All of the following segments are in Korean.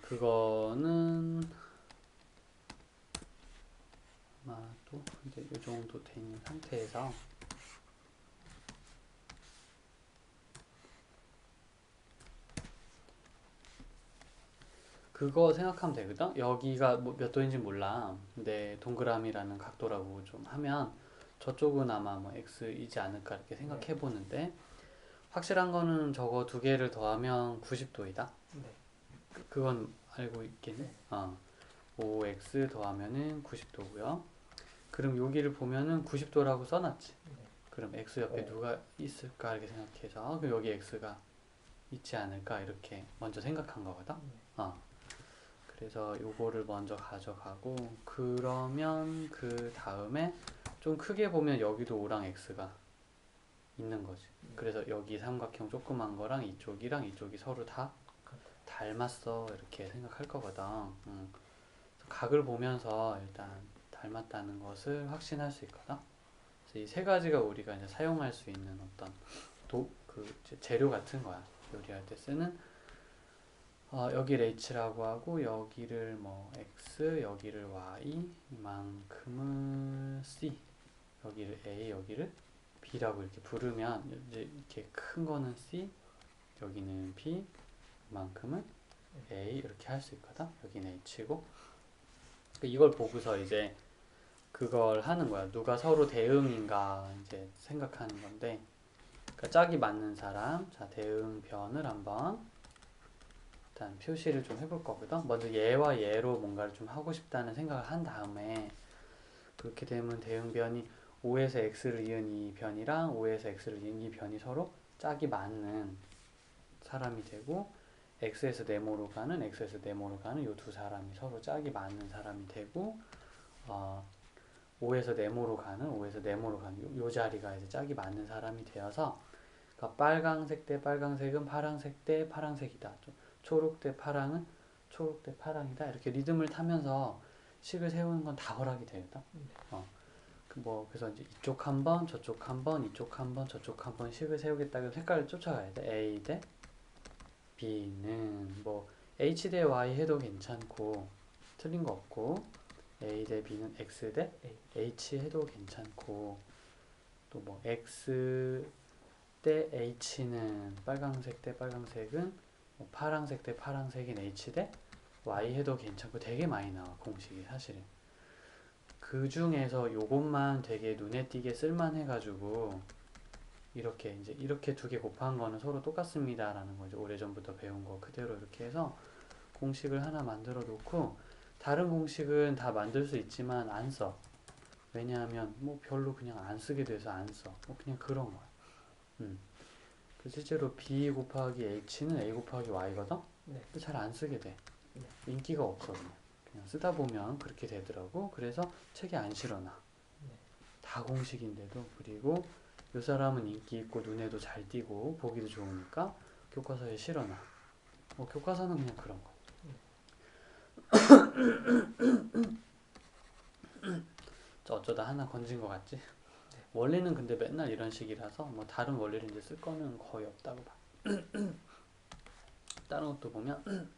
그거는 아마도 이제 이 정도 돼 있는 상태에서 그거 생각하면 되거든? 여기가 뭐 몇 도인지 몰라. 근데 동그라미라는 각도라고 좀 하면 저쪽은 아마 뭐 x이지 않을까 이렇게 생각해 보는데 확실한 거는 저거 두 개를 더하면 90도이다. 네. 그건 알고 있겠니? 네. 5x 더하면은 90도고요. 그럼 여기를 보면은 90도라고 써놨지. 네. 그럼 x 옆에 누가 있을까 이렇게 생각해서 그럼 여기 x가 있지 않을까 이렇게 먼저 생각한 거거든. 그래서 요거를 먼저 가져가고 그러면 그 다음에 좀 크게 보면 여기도 5랑 x가 있는 거지. 그래서 여기 삼각형 조그만 거랑 이쪽이 서로 다 닮았어 이렇게 생각할 거거든. 각을 보면서 일단 닮았다는 것을 확신할 수 있거든. 그래서 이 세 가지가 우리가 이제 사용할 수 있는 어떤 재료 같은 거야. 요리할 때 쓰는 여기를 h라고 하고 여기를 뭐 x, 여기를 y, 이만큼을 c, 여기를 a, 여기를 b라고 이렇게 부르면 이제 이렇게 큰 거는 c, 여기는 b, 이만큼은 a 이렇게 할 수 있거든. 여기는 h고 이걸 보고서 이제 그걸 하는 거야. 누가 서로 대응인가 이제 생각하는 건데, 그러니까 짝이 맞는 사람, 자 대응변을 한번 일단 표시를 좀 해볼 거거든. 먼저 얘와 얘로 뭔가를 좀 하고 싶다는 생각을 한 다음에 그렇게 되면 대응변이 5에서 x를 이은 이 변이랑 5에서 x를 이은 이 변이 서로 짝이 맞는 사람이 되고 x에서 네모로 가는 요 두 사람이 서로 짝이 맞는 사람이 되고 5에서 네모로 가는 요 자리가 이제 짝이 맞는 사람이 되어서 그러니까 빨강색 대 빨강색은 파랑색 대 파랑색이다. 초록 대 파랑은 초록 대 파랑이다. 이렇게 리듬을 타면서 식을 세우는 건 다 허락이 되겠다. 그래서 이제 이쪽 한 번, 저쪽 한 번, 이쪽 한 번, 저쪽 한 번 식을 세우겠다. 그럼 색깔을 쫓아가야 돼. A 대 B는 뭐 H 대 Y 해도 괜찮고 틀린 거 없고 A 대 B는 X 대 H 해도 괜찮고 또 뭐 X 대 H는 빨강색 대 빨강색은 뭐 파랑색 대 파랑색인 H 대 Y 해도 괜찮고 되게 많이 나와 공식이 사실은. 그 중에서 요것만 되게 눈에 띄게 쓸만해가지고 이렇게 두 개 곱한 거는 서로 똑같습니다 라는 거 이제 오래전부터 배운 거 그대로 이렇게 해서 공식을 하나 만들어 놓고 다른 공식은 다 만들 수 있지만 안 써. 왜냐하면 뭐 별로 그냥 안 쓰게 돼서 안 써. 뭐 그냥 그런 거야. 실제로 b 곱하기 h는 a 곱하기 y거든? 네. 근데 잘 안 쓰게 돼. 네. 인기가 없어 그냥 쓰다 보면 그렇게 되더라고. 그래서 책에 안 실어놔. 다 공식인데도. 그리고 이 사람은 인기 있고 눈에도 잘 띄고 보기도 좋으니까 교과서에 실어놔. 교과서는 그냥 그런 거. 어쩌다 하나 건진 것 같지? 원리는 근데 맨날 이런 식이라서 뭐 다른 원리를 이제 쓸 거는 거의 없다고 봐. 다른 것도 보면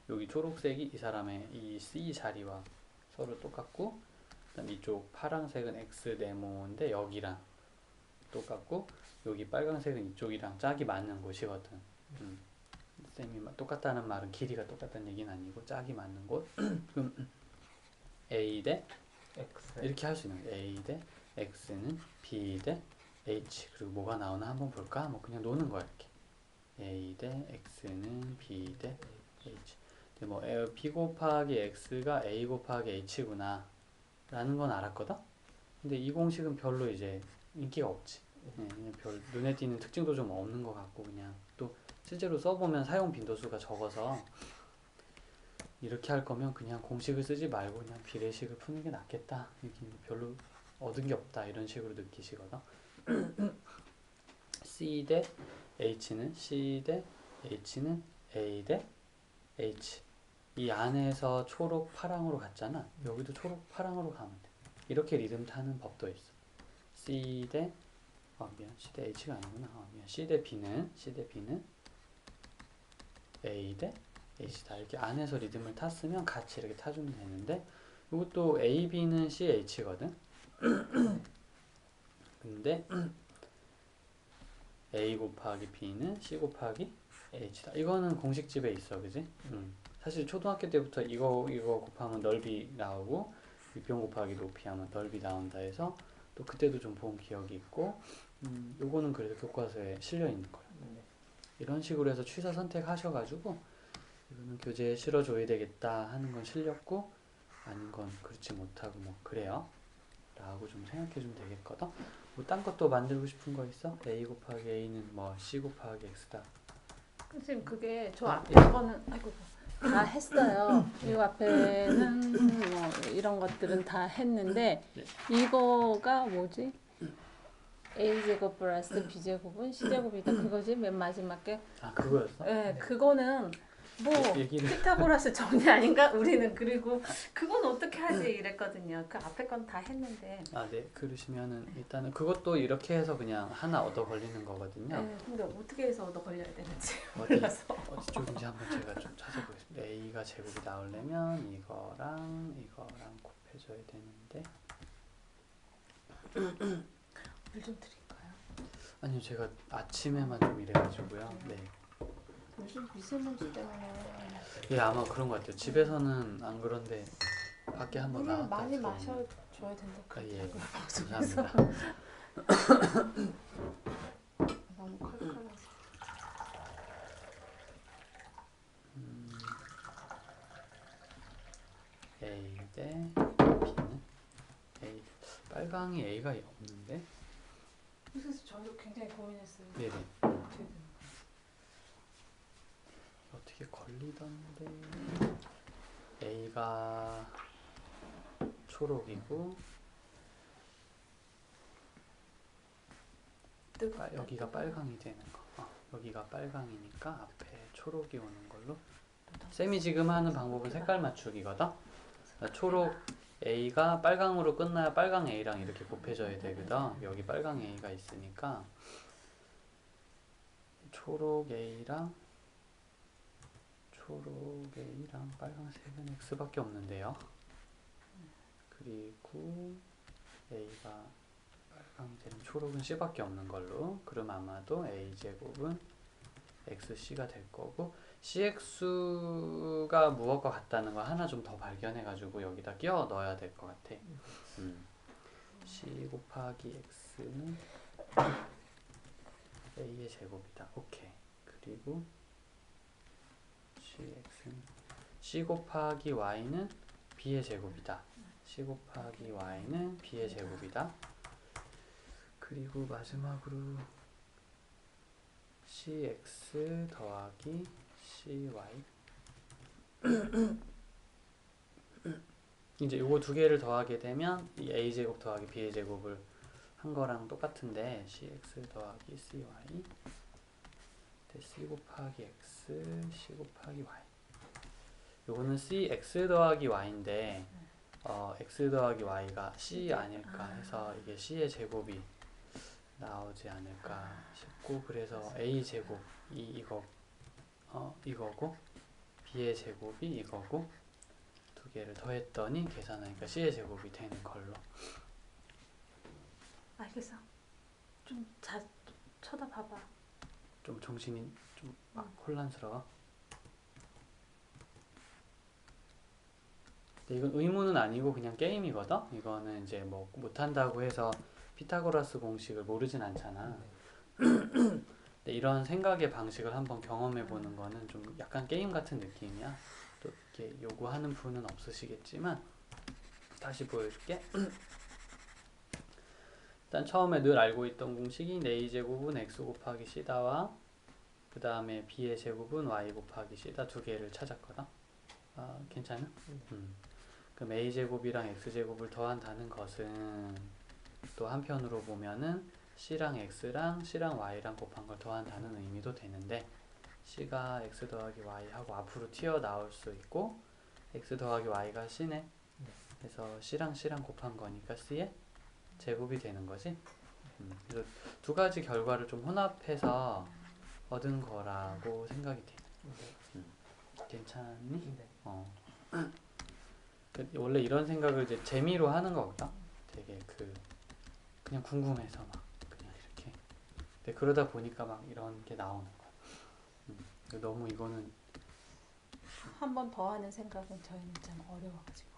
여기 초록색이 이 사람의 이 C 자리와 서로 똑같고 그다음 이쪽 파란색은 X 네모인데 여기랑 똑같고 여기 빨간색은 이쪽이랑 짝이 맞는 곳이거든. 쌤이 똑같다는 말은 길이가 똑같다는 얘기는 아니고 짝이 맞는 곳. 그럼 A 대 X 이렇게 할 수 있는 거야. A 대 X는 B 대 H 그리고 뭐가 나오나 한번 볼까? 뭐 그냥 노는 거야 이렇게. A 대 X는 B 대 H. 근데 뭐 B 곱하기 X가 A 곱하기 H구나 라는 건 알았거든? 근데 이 공식은 별로 이제 인기가 없지. 그냥 별 눈에 띄는 특징도 좀 없는 것 같고 그냥 또 실제로 써보면 사용 빈도수가 적어서 이렇게 할 거면 그냥 공식을 쓰지 말고 그냥 비례식을 푸는 게 낫겠다. 이게 별로 얻은 게 없다 이런 식으로 느끼시거든. C 대 H는 C 대 H는 A 대 H. 이 안에서 초록 파랑으로 갔잖아. 여기도 초록 파랑으로 가면 돼. 이렇게 리듬 타는 법도 있어. C 대 C 대 H가 아니구나. C 대 B는 A 대 H다 이렇게 안에서 리듬을 탔으면 같이 이렇게 타주면 되는데 이것도 A, B는 CH거든. 근데 A 곱하기 B는 C 곱하기 H다. 이거는 공식집에 있어, 그지? 사실 초등학교 때부터 이거 곱하면 넓이 나오고 밑변 곱하기 높이 하면 넓이 나온다 해서 또 그때도 좀 본 기억이 있고 요거는 그래도 교과서에 실려 있는 거야. 이런 식으로 해서 취사 선택하셔가지고 이거는 교재에 실어줘야 되겠다 하는 건 실렸고 아닌 건 그렇지 못하고 뭐 그래요 라고 좀 생각해주면 되겠거든. 뭐 딴 것도 만들고 싶은 거 있어? A 곱하기 A는 뭐 C 곱하기 X다. 선생님 그게 저 아, 앞에 예. 거는 아이고 다 했어요. 이 앞에는 뭐 이런 것들은 다 했는데 네. 이거가 뭐지? a제곱 플러스 b제곱은 c제곱이다. 그거지? 맨 마지막에. 아 그거였어? 네, 그거는 뭐 얘기를 피타고라스 정리 아닌가? 우리는 그리고 그건 어떻게 하지 이랬거든요. 그 앞에 건 다 했는데. 아, 네. 그러시면은 일단은 그것도 이렇게 해서 그냥 하나 얻어 걸리는 거거든요. 네, 근데 어떻게 해서 얻어 걸려야 되는지 어디 몰라서. 쪽인지 한번 제가 좀 찾아보겠습니다. A가 제곱이 나오려면 이거랑 곱해줘야 되는데 물 좀 드릴까요? 아니요 제가 아침에만 좀 이래가지고요. 네. 요즘 미세먼지 때문에 예 아마 그런 것 같아요. 집에서는 안 그런데 밖에 한번 물을 나갔다 많이 들어오면 마셔줘야 된다고 아, 예. 방송에서. 감사합니다. 너무 칼칼해서. A 대 B는 A 빨강이 A가 없는데 그래서 저도 굉장히 고민했어요. 네네 어떻게 되는 거야? 어떻게 걸리던데 A가 초록이고 여기가 빨강이 되는 거. 여기가 빨강이니까 앞에 초록이 오는 걸로. 쌤이 지금 하는 방법은 색깔 맞추기거든. 그러니까 초록 A가 빨강으로 끝나야 빨강 A랑 이렇게 곱해져야 되거든. 여기 빨강 A가 있으니까 초록 A랑 빨강색은 X밖에 없는데요. 그리고 A가 빨강이 되는 초록은 C밖에 없는 걸로. 그럼 아마도 A제곱은 XC가 될 거고 CX가 무엇과 같다는 거 하나 좀 더 발견해가지고 여기다 끼워 넣어야 될 것 같아. C 곱하기 X는 A의 제곱이다. 오케이. 그리고 CX는 C 곱하기 Y는 B의 제곱이다. C 곱하기 Y는 B의 제곱이다. 그리고 마지막으로 CX 더하기 CY 이제 요거 두 개를 더하게 되면 이 A제곱 더하기 B의 제곱을 한 거랑 똑같은데 CX 더하기 CY C 곱하기 X C 곱하기 Y 요거는 CX 더하기 Y인데 X 더하기 Y가 C 아닐까 해서 이게 C의 제곱이 나오지 않을까 싶고 그래서 A 제곱이 이거고 B의 제곱이 이거고 두 개를 더했더니 계산하니까 C의 제곱이 되는 걸로. 알겠어. 좀 쳐다봐봐. 좀 정신이 좀 막 혼란스러워. 근데 이건 의문은 아니고 그냥 게임이거든. 이거는 이제 뭐 못한다고 해서 피타고라스 공식을 모르진 않잖아. 근데 이런 생각의 방식을 한번 경험해 보는 거는 좀 약간 게임 같은 느낌이야. 또 이렇게 요구하는 분은 없으시겠지만 다시 보여줄게. 일단 처음에 늘 알고 있던 공식이 A제곱은 X 곱하기 C다와 그 다음에 B의 제곱은 Y 곱하기 C다 두 개를 찾았거든. 괜찮아? 그럼 A제곱이랑 X제곱을 더한다는 것은 또 한편으로 보면은 C랑 X랑 C랑 Y랑 곱한 걸 더한다는 의미도 되는데 C가 X 더하기 Y 하고 앞으로 튀어나올 수 있고 X 더하기 Y가 C네. 그래서 C랑 C랑 곱한 거니까 C의 제곱이 되는 거지. 그래서 두 가지 결과를 좀 혼합해서 얻은 거라고 생각이 돼. 괜찮니? 네. 원래 이런 생각을 이제 재미로 하는 거거든. 되게 그냥 궁금해서 막 그냥 이렇게. 근데 그러다 보니까 막 이런 게 나오는 거야. 너무 이거는 한 번 더 하는 생각은 저희는 좀 어려워가지고.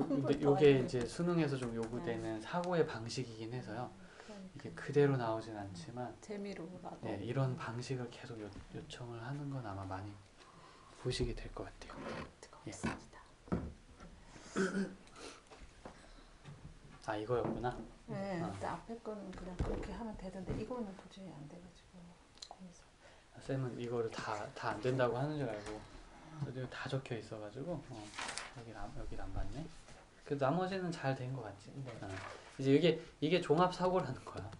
근데 더 요게 해야 이제 수능에서 좀 요구되는 사고의 방식이긴 해서요. 그러니까 이게 그대로 나오진 않지만 재미로라도. 이런 방식을 계속 요청을 하는 건 아마 많이 보시게 될 것 같아요. 뜨겁습니다. 아 이거였구나. 네, 아. 근데 앞에 거는 그냥 그렇게 하면 되던데 이거는 도저히 안 돼가지고. 그래서 쌤은 이거를 다 안 된다고 하는 줄 알고 저도 다 적혀 있어가지고 여기 안 봤네. 그 나머지는 잘 된 것 같지. 네. 이제 이게 종합 사고라는 거야.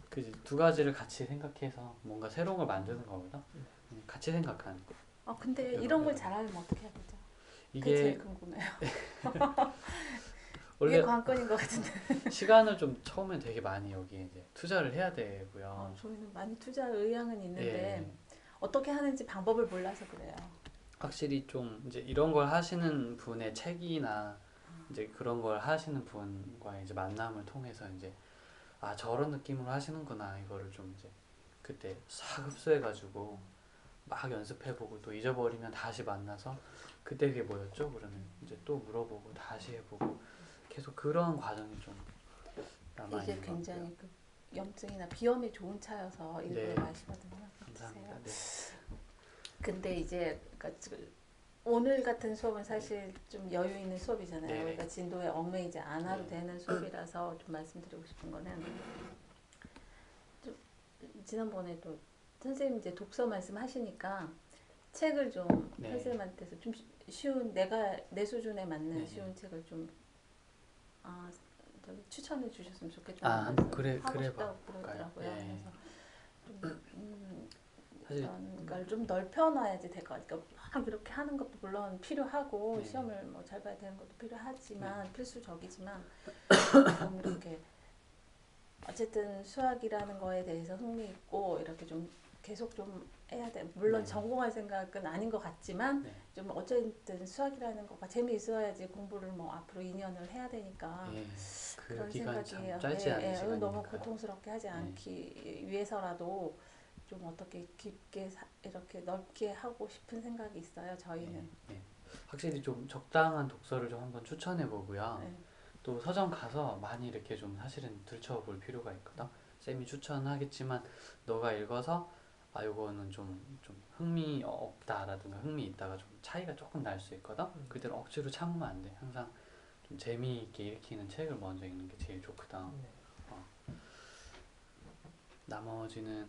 그지 두 가지를 같이 생각해서 뭔가 새로운 걸 만드는 거거든. 같이 생각하는 거. 근데 이런 걸 잘하려면 어떻게 해야 되죠? 그게 이게 제일 궁금해요. 원래 이게 관건인 것 같은데. 시간을 좀 처음에 되게 많이 여기에 이제 투자를 해야 되고요. 저희는 많이 투자할 의향은 있는데 예. 어떻게 하는지 방법을 몰라서 그래요. 확실히 좀 이제 이런 걸 하시는 분의 책이나 이제 그런 걸 하시는 분과 이제 만남을 통해서 이제 아 저런 느낌으로 하시는구나 이거를 좀 이제 그때 싹 흡수해가지고 막 연습해보고 또 잊어버리면 다시 만나서 그때 그게 뭐였죠? 그러면 이제 또 물어보고 다시 해보고 계속 그런 과정이 좀 남아 이게 있는 것 같고요. 굉장히 그 염증이나 비염이 좋은 차여서 일부러 네. 마시거든요. 감사합니다. 드세요. 네. 근데 이제 그러니까 오늘 같은 수업은 사실 좀 여유 있는 수업이잖아요. 네네. 그러니까 진도에 얽매이지 않아도 네. 되는 수업이라서 좀 말씀드리고 싶은 거는 좀 지난번에도 선생님 이제 독서 말씀하시니까 책을 좀 네. 선생님한테서 좀 쉬운 내가 내 수준에 맞는 네네. 쉬운 책을 좀 저기 추천해 주셨으면 좋겠다는 아, 말씀 그래 하고 싶다고 볼까요? 그러더라고요. 예. 그래서 좀 사실 이런 걸 좀 넓혀놔야지 될 것 같아요. 그러니까 막 이렇게 하는 것도 물론 필요하고 네. 시험을 뭐 잘 봐야 되는 것도 필요하지만 필수적이지만 좀 이렇게 어쨌든 수학이라는 거에 대해서 흥미 있고 이렇게 좀 계속 좀 해야 돼. 물론 네. 전공할 생각은 아닌 것 같지만 네. 좀 어쨌든 수학이라는 거가 재미있어야지 공부를 뭐 앞으로 2년을 해야 되니까 예, 그 그런 기간이 생각이에요. 참 짧지 않은 너무 시간이니까요. 고통스럽게 하지 네. 않기 위해서라도 좀 어떻게 깊게 이렇게 넓게 하고 싶은 생각이 있어요. 저희는. 예. 확실히 좀 적당한 독서를 좀 한번 추천해 보고요. 네. 또 서점 가서 많이 이렇게 좀 사실은 들춰볼 필요가 있거든. 쌤이 추천하겠지만 너가 읽어서 아 요거는 좀 흥미 없다라든가 흥미 있다가 좀 차이가 조금 날 수 있거든. 그때는 억지로 참으면 안 돼. 항상 좀 재미있게 읽히는 책을 먼저 읽는 게 제일 좋거든. 네. 나머지는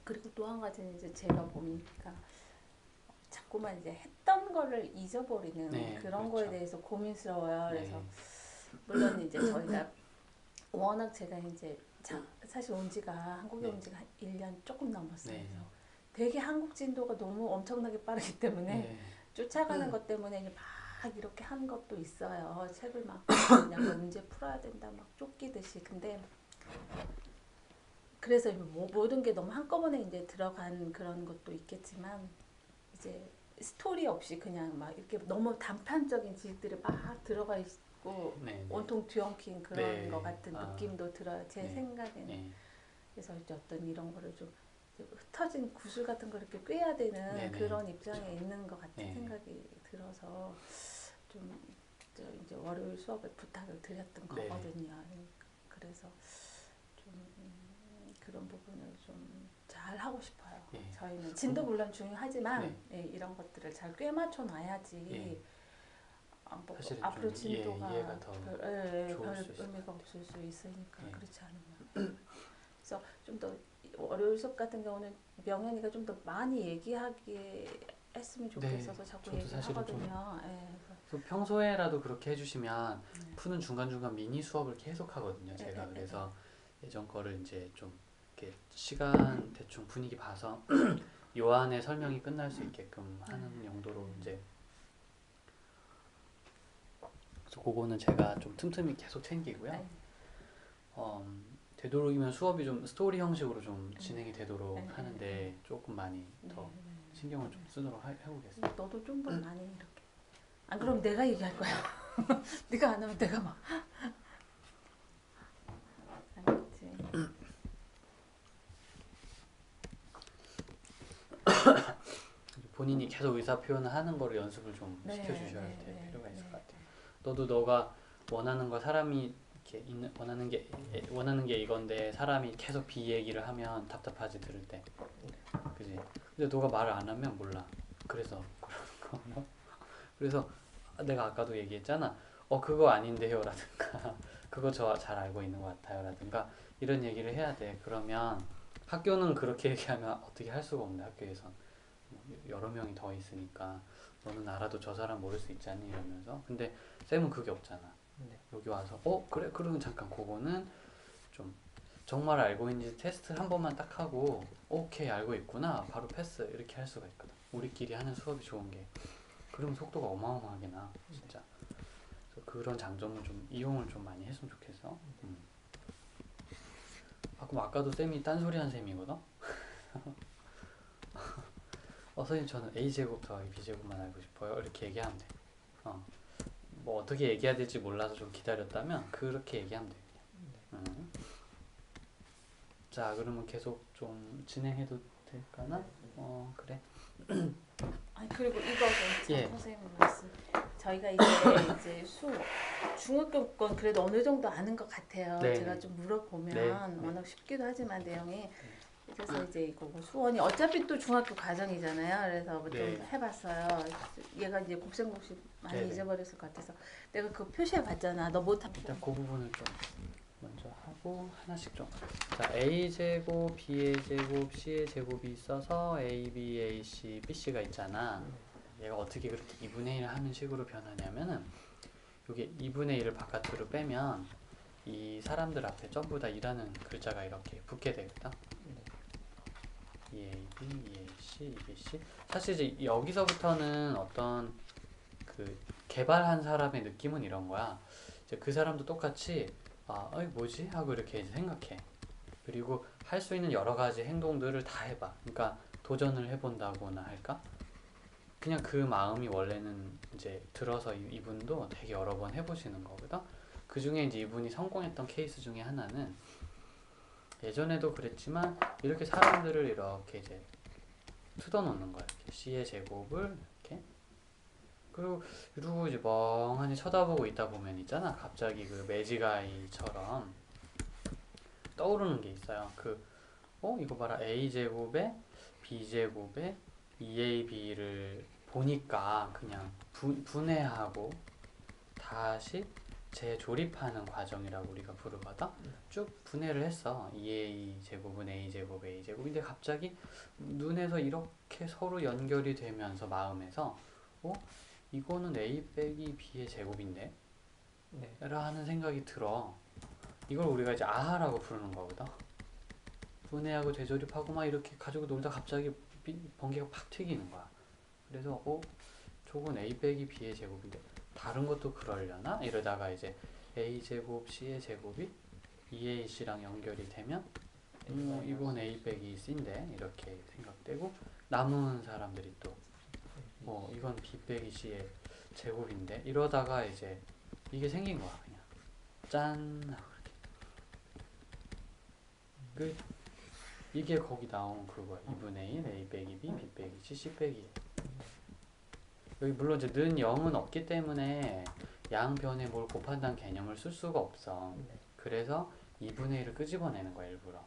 그리고 또 한 가지는 이제 제가 보니까 자꾸만 이제 했던 거를 잊어버리는 네, 그런 그렇죠. 거에 대해서 고민스러워요. 그래서 네. 물론 이제 저희가 워낙 제가 이제 사실 온 지가 한국에 네. 온 지가 한 1년 조금 넘었어요. 네. 그래서 되게 한국 진도가 너무 엄청나게 빠르기 때문에 네. 쫓아가는 것 때문에 이제 막 이렇게 하는 것도 있어요. 책을 막 그냥 문제 풀어야 된다 막 쫓기듯이. 근데 그래서 모든 게 너무 한꺼번에 이제 들어간 그런 것도 있겠지만 이제 스토리 없이 그냥 막 이렇게 너무 단편적인 지식들이 막 들어가 있고 네. 온통 뒤엉킨 그런 네. 것 같은 아. 느낌도 들어요. 제 네. 생각에는. 네. 그래서 이제 어떤 이런 거를 좀 흩어진 구슬 같은 걸 이렇게 꿰야 되는 네네. 그런 입장에 있는 것 같은 네. 생각이 들어서 좀 이제 월요일 수업에 부탁을 드렸던 네. 거거든요. 그래서 좀 그런 부분을 좀 잘 하고 싶어요. 예. 저희는 진도 물론 중요하지만 네. 이런 것들을 잘 꿰맞춰 놔야지 예. 뭐 사실은 앞으로 좀 진도가 이해가 더 별 좋을 수 있을 의미가 것 없을 수 있으니까 예. 그렇지 않으면. 그래서 좀 더 월요일 수업 같은 경우는 명현이가 좀 더 많이 얘기하게 했으면 좋겠어서 자꾸 저도 사실은 좀 얘기하거든요. 그래서 평소에라도 그렇게 해주시면 네. 푸는 중간중간 미니 수업을 계속 하거든요. 제가 네. 그래서 예전 거를 이제 좀 이렇게 시간 대충 분위기 봐서 요 안에 설명이 끝날 수 있게끔 하는 용도로 이제 그래서 그거는 제가 좀 틈틈이 계속 챙기고요. 네. 되도록이면 수업이 좀 스토리 형식으로 좀 진행이 되도록 네. 하는데 조금 많이 더 네. 신경을 좀 쓰도록 해보겠어. 너도 좀 더 많이 이렇게. 안 그럼 내가 얘기할 거야. 네가 안 하면 내가 막. 알겠지. 본인이 계속 의사 표현을 하는 거를 연습을 좀 네, 시켜주셔야 네, 될 네, 필요가 있을 네. 것 같아. 너도 너가 원하는 거 사람이 이렇게 원하는 게 이건데 사람이 계속 비 얘기를 하면 답답하지 들을 때, 그지? 근데 너가 말을 안 하면 몰라. 그래서 그러는 거. 그래서 내가 아까도 얘기했잖아. 그거 아닌데요라든가 그거 저 잘 알고 있는 것 같아요라든가 이런 얘기를 해야 돼. 그러면 학교는 그렇게 얘기하면 어떻게 할 수가 없는데 학교에선 여러 명이 더 있으니까 너는 알아도 저 사람 모를 수 있잖니 이러면서. 근데 쌤은 그게 없잖아. 네. 여기 와서 그래 그러면 잠깐 그거는 좀 정말 알고 있는지 테스트 한 번만 딱 하고 오케이 알고 있구나 바로 패스 이렇게 할 수가 있거든. 우리끼리 하는 수업이 좋은 게 그러면 속도가 어마어마하게 나 진짜. 그래서 그런 장점을 좀 이용을 좀 많이 했으면 좋겠어. 그럼 아까도 쌤이 딴소리 한 쌤이거든. 선생님 저는 a제곱 더하기 b제곱만 알고 싶어요 이렇게 얘기하면 돼. 뭐 어떻게 얘기해야 될지 몰라서 좀 기다렸다면 그렇게 얘기하면 돼. 자 그러면 계속 좀 진행해도 될까나? 그래. 아니 그리고 이거 좀 예. 선생님 말씀. 저희가 이제 중학교 건 그래도 어느 정도 아는 것 같아요. 네. 제가 좀 물어보면 네. 워낙 쉽기도 하지만 내용이. 그래서 이제 이거 뭐 수원이 어차피 또 중학교 과정이잖아요. 그래서 뭐좀 네. 해봤어요. 얘가 이제 곱셈곱식 많이 네네. 잊어버렸을 것 같아서 내가 그 표시해 봤잖아. 너 못하고. 일단 그 부분을 좀 먼저 하고 하나씩 좀. 자 a제곱 b의 제곱 c의 제곱이 있어서 ab, ac, bc가 있잖아. 얘가 어떻게 그렇게 2분의 1을 하는 식으로 변하냐면은 요게 2분의 1을 바깥으로 빼면 이 사람들 앞에 전부 다 2라는 글자가 이렇게 붙게 되거든. EAB, EAC, EBC. 사실 이제 여기서부터는 어떤 그 개발한 사람의 느낌은 이런 거야. 이제 그 사람도 똑같이 뭐지? 하고 이렇게 이제 생각해. 그리고 할 수 있는 여러 가지 행동들을 다 해봐. 그러니까 도전을 해본다고나 할까? 그냥 그 마음이 원래는 이제 들어서 이분도 되게 여러 번 해보시는 거거든. 그 중에 이제 이분이 성공했던 케이스 중에 하나는 예전에도 그랬지만 이렇게 사람들을 이렇게 이제 뜯어놓는 거야. 이렇게 C의 제곱을 이렇게 그리고 이제 멍하니 쳐다보고 있다 보면 있잖아. 갑자기 그 매지가이처럼 떠오르는 게 있어요. 이거 봐라. A 제곱에 B 제곱에 2AB를 보니까 그냥 분해하고 다시 재조립하는 과정이라고 우리가 부르거든. 쭉 분해를 했어. 2A 제곱은 A 제곱, A 제곱인데 갑자기 눈에서 이렇게 서로 연결이 되면서 마음에서 이거는 A 빼기 B의 제곱인데? 네. 라는 생각이 들어. 이걸 우리가 이제 아하라고 부르는 거거든. 분해하고 재조립하고 막 이렇게 가지고 놀다 갑자기 번개가 팍 튀기는 거야. 그래서 저건 A 빼기 B의 제곱인데 다른 것도 그러려나? 이러다가 이제 A 제곱 C의 제곱이 2AC랑 연결이 되면 이건 A 빼기 C인데 이렇게 생각되고 남은 사람들이 또 이건 B 빼기 C의 제곱인데 이러다가 이제 이게 생긴 거야. 그냥 짠 하고 이렇게 이게 거기 나온 그거야. 2분의 1 A 빼기 B, B 빼기 C, C 빼기 1. 여기 물론 이제 는 0은 없기 때문에 양변에 뭘 곱한다는 개념을 쓸 수가 없어. 그래서 2분의 1을 끄집어내는 거야 일부러.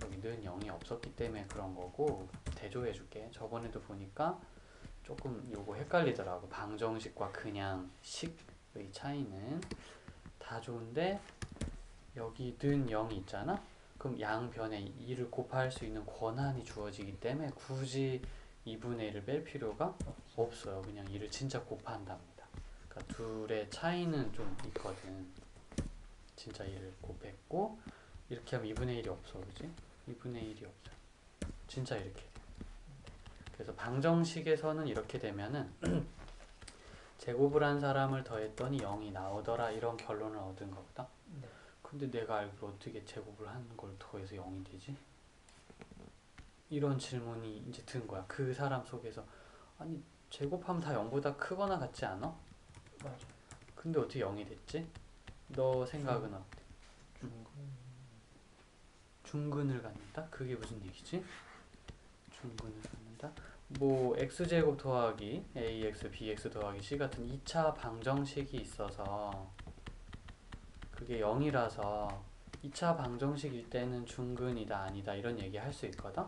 여기 는 0이 없었기 때문에 그런 거고. 대조해 줄게. 저번에도 보니까 조금 요거 헷갈리더라고. 방정식과 그냥 식의 차이는 다 좋은데 여기 는 0이 있잖아. 그럼 양변에 2를 곱할 수 있는 권한이 주어지기 때문에 굳이 2분의 1을 뺄 필요가 없어요. 그냥 2를 진짜 곱한답니다. 그러니까 둘의 차이는 좀 있거든. 진짜 2를 곱했고 이렇게 하면 2분의 1이 없어. 그지? 2분의 1이 없어. 진짜 이렇게 돼. 그래서 방정식에서는 이렇게 되면은 제곱을 한 사람을 더했더니 0이 나오더라 이런 결론을 얻은 거거든. 근데 내가 알기로 어떻게 제곱을 한 걸 더해서 0이 되지? 이런 질문이 이제 든 거야. 그 사람 속에서 아니 제곱하면 다 0보다 크거나 같지 않아? 맞아. 근데 어떻게 0이 됐지? 너 생각은 어때? 중근. 중근을 갖는다? 그게 무슨 얘기지? 중근을 갖는다? 뭐 x제곱 더하기 ax bx 더하기 c 같은 2차 방정식이 있어서 그게 0이라서 2차 방정식일 때는 중근이다 아니다 이런 얘기 할 수 있거든?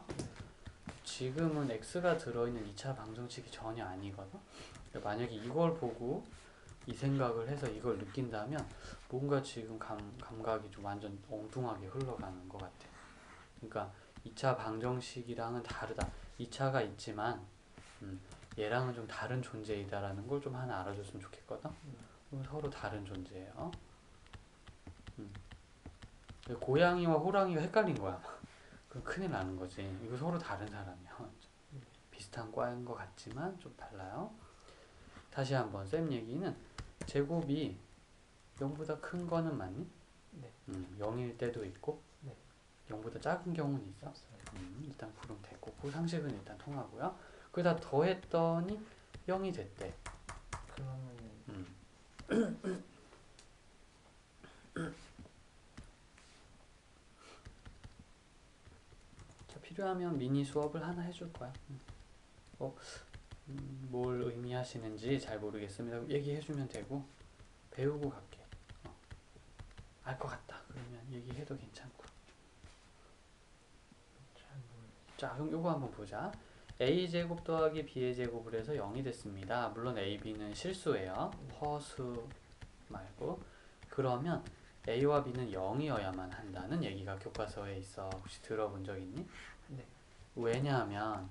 지금은 x가 들어있는 2차 방정식이 전혀 아니거든? 만약에 이걸 보고 이 생각을 해서 이걸 느낀다면 뭔가 지금 감각이 좀 완전 엉뚱하게 흘러가는 것 같아. 그러니까 2차 방정식이랑은 다르다. 2차가 있지만 얘랑은 좀 다른 존재이다라는 걸 좀 하나 알아줬으면 좋겠거든? 서로 다른 존재예요. 고양이와 호랑이가 헷갈린 거야. 그럼 큰일 나는 거지. 이거 서로 다른 사람이야. 비슷한 과인 것 같지만 좀 달라요. 다시 한번 쌤 얘기는 제곱이 0보다 큰 거는 맞니? 네. 0일 때도 있고 네. 0보다 작은 경우는 있어. 없어요. 일단 구름 됐고 그 상식은 일단 통하고요. 그러다 더했더니 0이 됐대. 그러면은 자, 필요하면 미니 수업을 하나 해줄 거야. 뭘 의미하시는지 잘 모르겠습니다. 얘기해주면 되고 배우고 갈게. 알 것 같다. 그러면 얘기해도 괜찮고. 잘 모르겠어요. 자, 그럼 요거 한번 보자. a제곱 더하기 b의 제곱을 해서 0이 됐습니다. 물론 a, b는 실수예요. 허수 말고. 그러면 a와 b는 0이어야만 한다는 얘기가 교과서에 있어. 혹시 들어본 적 있니? 네. 왜냐하면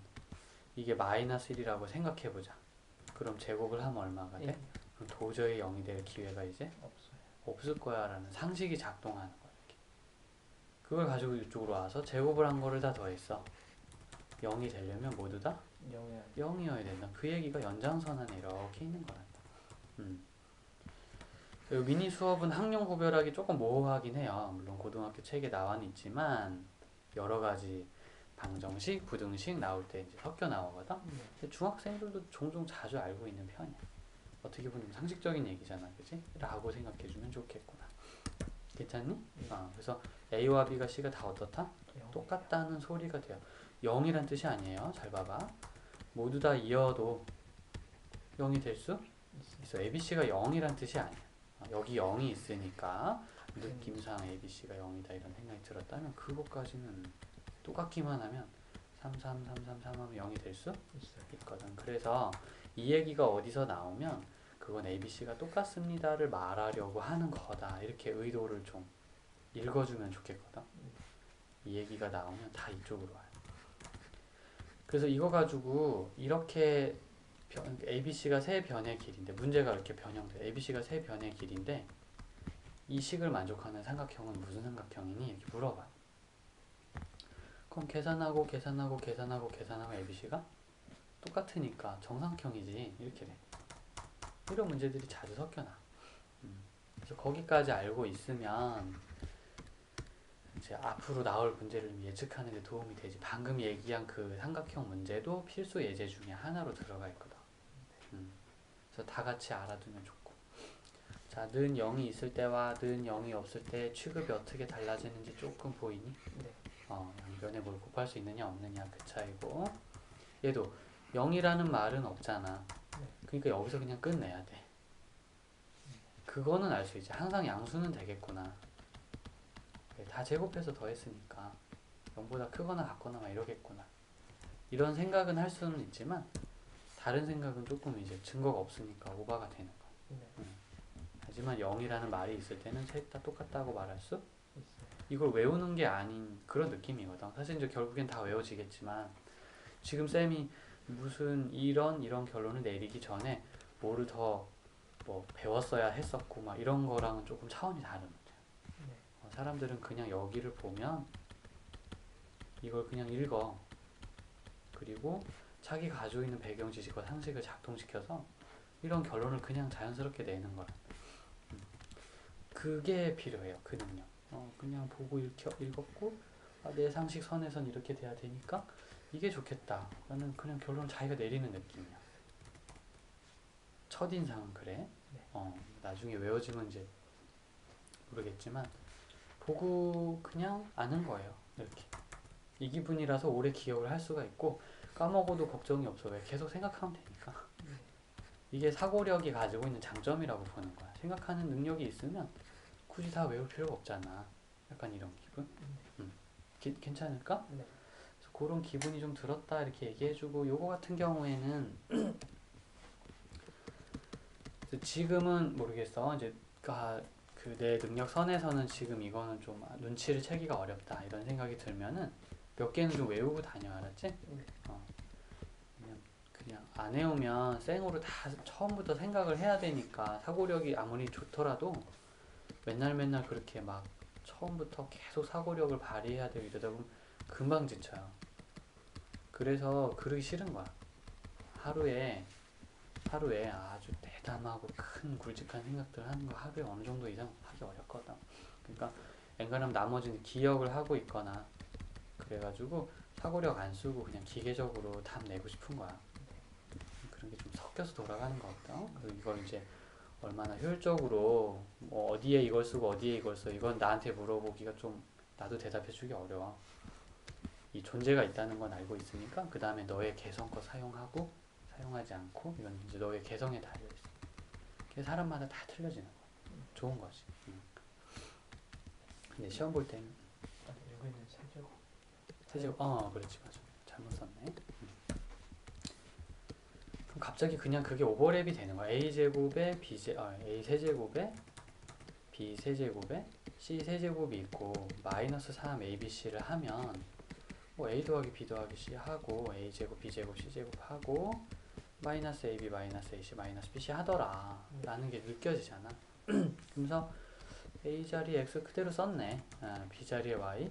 이게 마이너스 1이라고 생각해보자. 그럼 제곱을 하면 얼마가 돼? 예. 그럼 도저히 0이 될 기회가 이제 없어요. 없을 거야 라는 상식이 작동하는 거야. 이렇게. 그걸 가지고 이쪽으로 와서 제곱을 한 거를 다 더했어. 0이 되려면 모두 다 0이어야 된다. 그 얘기가 연장선 안에 이렇게 있는 거란다. 그리고 미니 수업은 학년 구별하기 조금 모호하긴 해요. 물론 고등학교 책에 나와는 있지만 여러 가지 방정식, 부등식 나올 때 이제 섞여 나오거든. 근데 중학생들도 종종 자주 알고 있는 편이야. 어떻게 보면 상식적인 얘기잖아, 그지? 라고 생각해주면 좋겠구나. 괜찮니? 그래서 A와 B가 C가 다 어떻다? 똑같다는 소리가 돼요. 0이란 뜻이 아니에요. 잘 봐봐. 모두 다 이어도 0이 될 수 있어. ABC가 0이란 뜻이 아니야. 여기 0이 있으니까 느낌상 ABC가 0이다 이런 생각이 들었다면 그것까지는 똑같기만 하면 3, 3, 3, 3, 3 하면 0이 될 수 있거든. 그래서 이 얘기가 어디서 나오면 그건 ABC가 똑같습니다를 말하려고 하는 거다. 이렇게 의도를 좀 읽어주면 좋겠거든. 이 얘기가 나오면 다 이쪽으로 와요. 그래서 이거 가지고 이렇게 ABC가 세 변의 길인데 문제가 이렇게 변형돼. ABC가 세 변의 길인데 이 식을 만족하는 삼각형은 무슨 삼각형이니? 이렇게 물어봐. 그럼 계산하고 ABC가 똑같으니까 정삼각형이지 이렇게 돼. 이런 문제들이 자주 섞여나. 그래서 거기까지 알고 있으면 이제 앞으로 나올 문제를 예측하는 데 도움이 되지. 방금 얘기한 그 삼각형 문제도 필수 예제 중에 하나로 들어가 있거든. 그래서 다 같이 알아두면 좋고. 자, 는 0이 있을 때와 는 0이 없을 때 취급이 어떻게 달라지는지 조금 보이니? 네. 양변에 뭘 곱할 수 있느냐 없느냐 그 차이고. 얘도 0이라는 말은 없잖아. 그러니까 여기서 그냥 끝내야 돼. 그거는 알 수 있지. 항상 양수는 되겠구나. 다 제곱해서 더했으니까 0보다 크거나 같거나 막 이러겠구나. 이런 생각은 할 수는 있지만 다른 생각은 조금 이제 증거가 없으니까 오바가 되는 거야. 하지만 0이라는 말이 있을 때는 셋 다 똑같다고 말할 수 이걸 외우는 게 아닌 그런 느낌이거든. 사실 이제 결국엔 다 외워지겠지만 지금 쌤이 무슨 이런 결론을 내리기 전에 뭐를 더 뭐 배웠어야 했었고 막 이런 거랑은 조금 차원이 다른 문제야. 사람들은 그냥 여기를 보면 이걸 그냥 읽어. 그리고 자기 가지고 있는 배경 지식과 상식을 작동시켜서 이런 결론을 그냥 자연스럽게 내는 거야. 그게 필요해요. 그 능력. 그냥 보고 읽었고 내 상식 선에선 이렇게 돼야 되니까 이게 좋겠다 라는 그냥 결론을 자기가 내리는 느낌이야. 첫인상은 그래. 네. 나중에 외워지면 이제 모르겠지만 보고 그냥 아는 거예요. 이렇게 이 기분이라서 오래 기억을 할 수가 있고 까먹어도 걱정이 없어. 왜? 계속 생각하면 되니까. 네. 이게 사고력이 가지고 있는 장점이라고 보는 거야. 생각하는 능력이 있으면 굳이 다 외울 필요가 없잖아. 약간 이런 기분. 괜찮을까? 네. 그래서 그런 기분이 좀 들었다 이렇게 얘기해주고, 요거 같은 경우에는 지금은 모르겠어. 이제 그 내 능력 선에서는 지금 이거는 좀 눈치를 채기가 어렵다 이런 생각이 들면은 몇 개는 좀 외우고 다녀. 알았지? 네. 그냥 안 외우면 생으로 다 처음부터 생각을 해야 되니까 사고력이 아무리 좋더라도 맨날 그렇게 막 처음부터 계속 사고력을 발휘해야 되고 이러다 보면 금방 지쳐요. 그래서 그러기 싫은 거야. 하루에 아주 대담하고 큰 굵직한 생각들 하는 거 하루에 어느 정도 이상 하기 어렵거든. 그러니까 앵간하면 나머지는 기억을 하고 있거나 그래가지고 사고력 안 쓰고 그냥 기계적으로 답 내고 싶은 거야. 그런 게 좀 섞여서 돌아가는 거거든. 그리고 이걸 이제 얼마나 효율적으로 뭐 어디에 이걸 쓰고 어디에 이걸 써, 이건 나한테 물어보기가 좀 나도 대답해주기 어려워. 이 존재가 있다는 건 알고 있으니까 그 다음에 너의 개성껏 사용하고 사용하지 않고 이건 이제 너의 개성에 달려있어. 그게 사람마다 다 틀려지는 거야. 좋은 거지. 근데 시험 볼 때는 여기는 세제곱. 세제곱, 그렇지, 맞아. 잘못 썼네. 그럼 갑자기 그냥 그게 오버랩이 되는 거야. a제곱에 a 세제곱에 b 세제곱에 c 세제곱이 있고 마이너스 3 abc를 하면 뭐 a 더하기 b 더하기 c 하고 a제곱 b제곱 c제곱 하고 마이너스 ab 마이너스 ac 마이너스 bc 하더라 라는 게 느껴지잖아. 그래서 a 자리에 x 그대로 썼네. b 자리에 y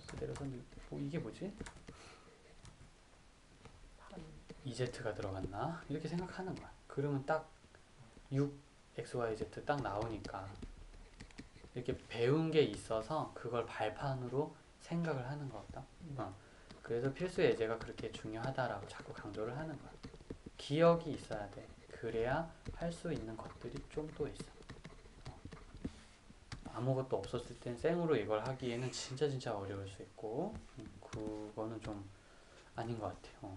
그대로 썼는데 이게 뭐지? 2z가 들어갔나? 이렇게 생각하는 거야. 그러면 딱 6xyz 딱 나오니까 이렇게 배운 게 있어서 그걸 발판으로 생각을 하는 거거든. 그래서 필수 예제가 그렇게 중요하다라고 자꾸 강조를 하는 거야. 기억이 있어야 돼. 그래야 할 수 있는 것들이 좀 또 있어. 아무것도 없었을 땐 생으로 이걸 하기에는 진짜 어려울 수 있고 그거는 좀 아닌 것 같아.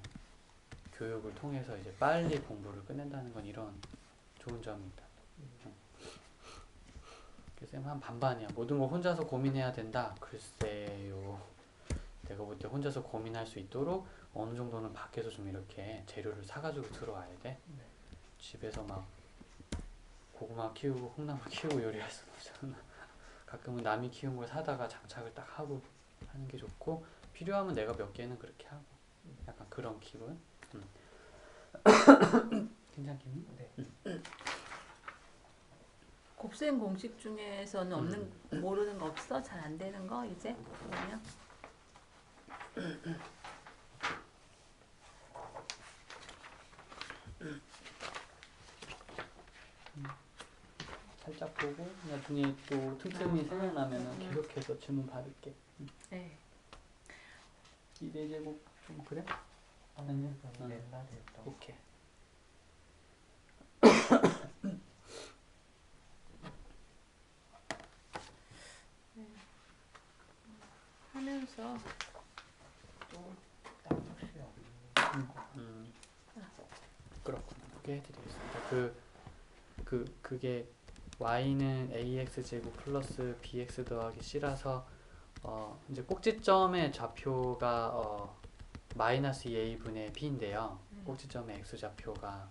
교육을 통해서 이제 빨리 공부를 끝낸다는 건 이런 좋은 점이 있다. 그래서 한 반반이야. 모든 걸 혼자서 고민해야 된다. 글쎄요. 내가 볼 때 혼자서 고민할 수 있도록 어느 정도는 밖에서 좀 이렇게 재료를 사가지고 들어와야 돼. 네. 집에서 막 고구마 키우고 콩나물 키우고 요리할 수는 없잖아. 가끔은 남이 키운 걸 사다가 장착을 딱 하고 하는 게 좋고 필요하면 내가 몇 개는 그렇게 하고 약간 그런 기분. 괜찮겠니? 네. 곱셈 공식 중에서는 없는 모르는 거 없어? 잘 안 되는 거 이제 그러면 살짝 보고 나중에 또 틈틈이 생각나면 계속해서 질문 받을게. 네. 2대 제곱 좀 그래? 아니요. 응. 옛날에 또 오케이. 하면서 또 딱히 없는 거. 그렇구나. 그렇게 해드리겠습니다. 그게 y는 ax 제곱 플러스 bx 더하기 c라서 이제 꼭지점의 좌표가 마이너스 2a분의 b인데요. 꼭지점의 x 좌표가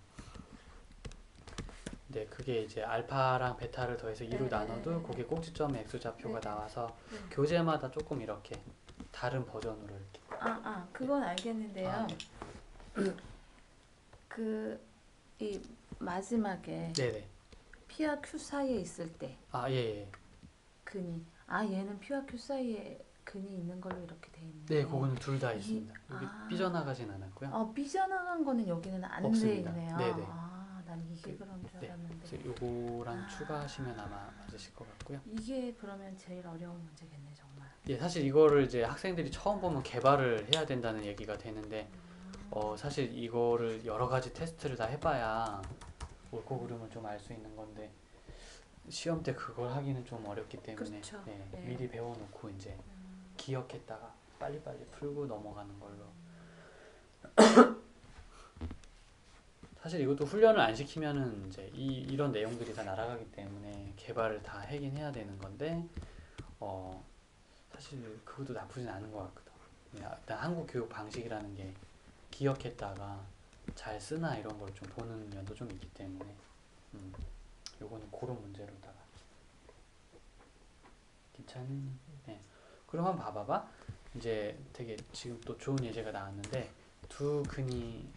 네, 그게 이제 알파랑 베타를 더해서 2로 나눠도 그게 꼭지점의 x 좌표가 나와서 교재마다 조금 이렇게 다른 버전으로 이렇게. 그건 알겠는데요. 네. 이 마지막에 네네. P와 Q 사이에 있을 때 예. 근이 얘는 P와 Q 사이에 근이 있는 걸로 이렇게 돼 있는데 네, 그거는 둘 다 있습니다. 여기 삐져나가진 않았고요. 삐져나간 거는 여기는 안 돼 없습니다. 있네요. 네네. 난 이게 그런 줄 네. 알았는데 그래서 요거랑 추가하시면 아마 맞으실 것 같고요. 이게 그러면 제일 어려운 문제겠네 정말. 예, 사실 이거를 이제 학생들이 처음 보면 개발을 해야 된다는 얘기가 되는데 사실 이거를 여러 가지 테스트를 다 해봐야 옳고 그름을 좀 알 수 있는 건데 시험 때 그걸 하기는 좀 어렵기 때문에 그렇죠. 네, 네. 미리 배워놓고 이제 기억했다가 빨리빨리 풀고 넘어가는 걸로. 사실 이것도 훈련을 안 시키면은 이제 이런 내용들이 다 날아가기 때문에 개발을 다 하긴 해야 되는 건데 사실 그것도 나쁘진 않은 것 같거든. 일단 한국 교육 방식이라는 게 기억했다가 잘 쓰나 이런 걸 좀 보는 면도 좀 있기 때문에 요거는 그런 문제로다가 괜찮니? 네. 그럼 한번 봐봐봐. 이제 되게 지금 또 좋은 예제가 나왔는데 두 근이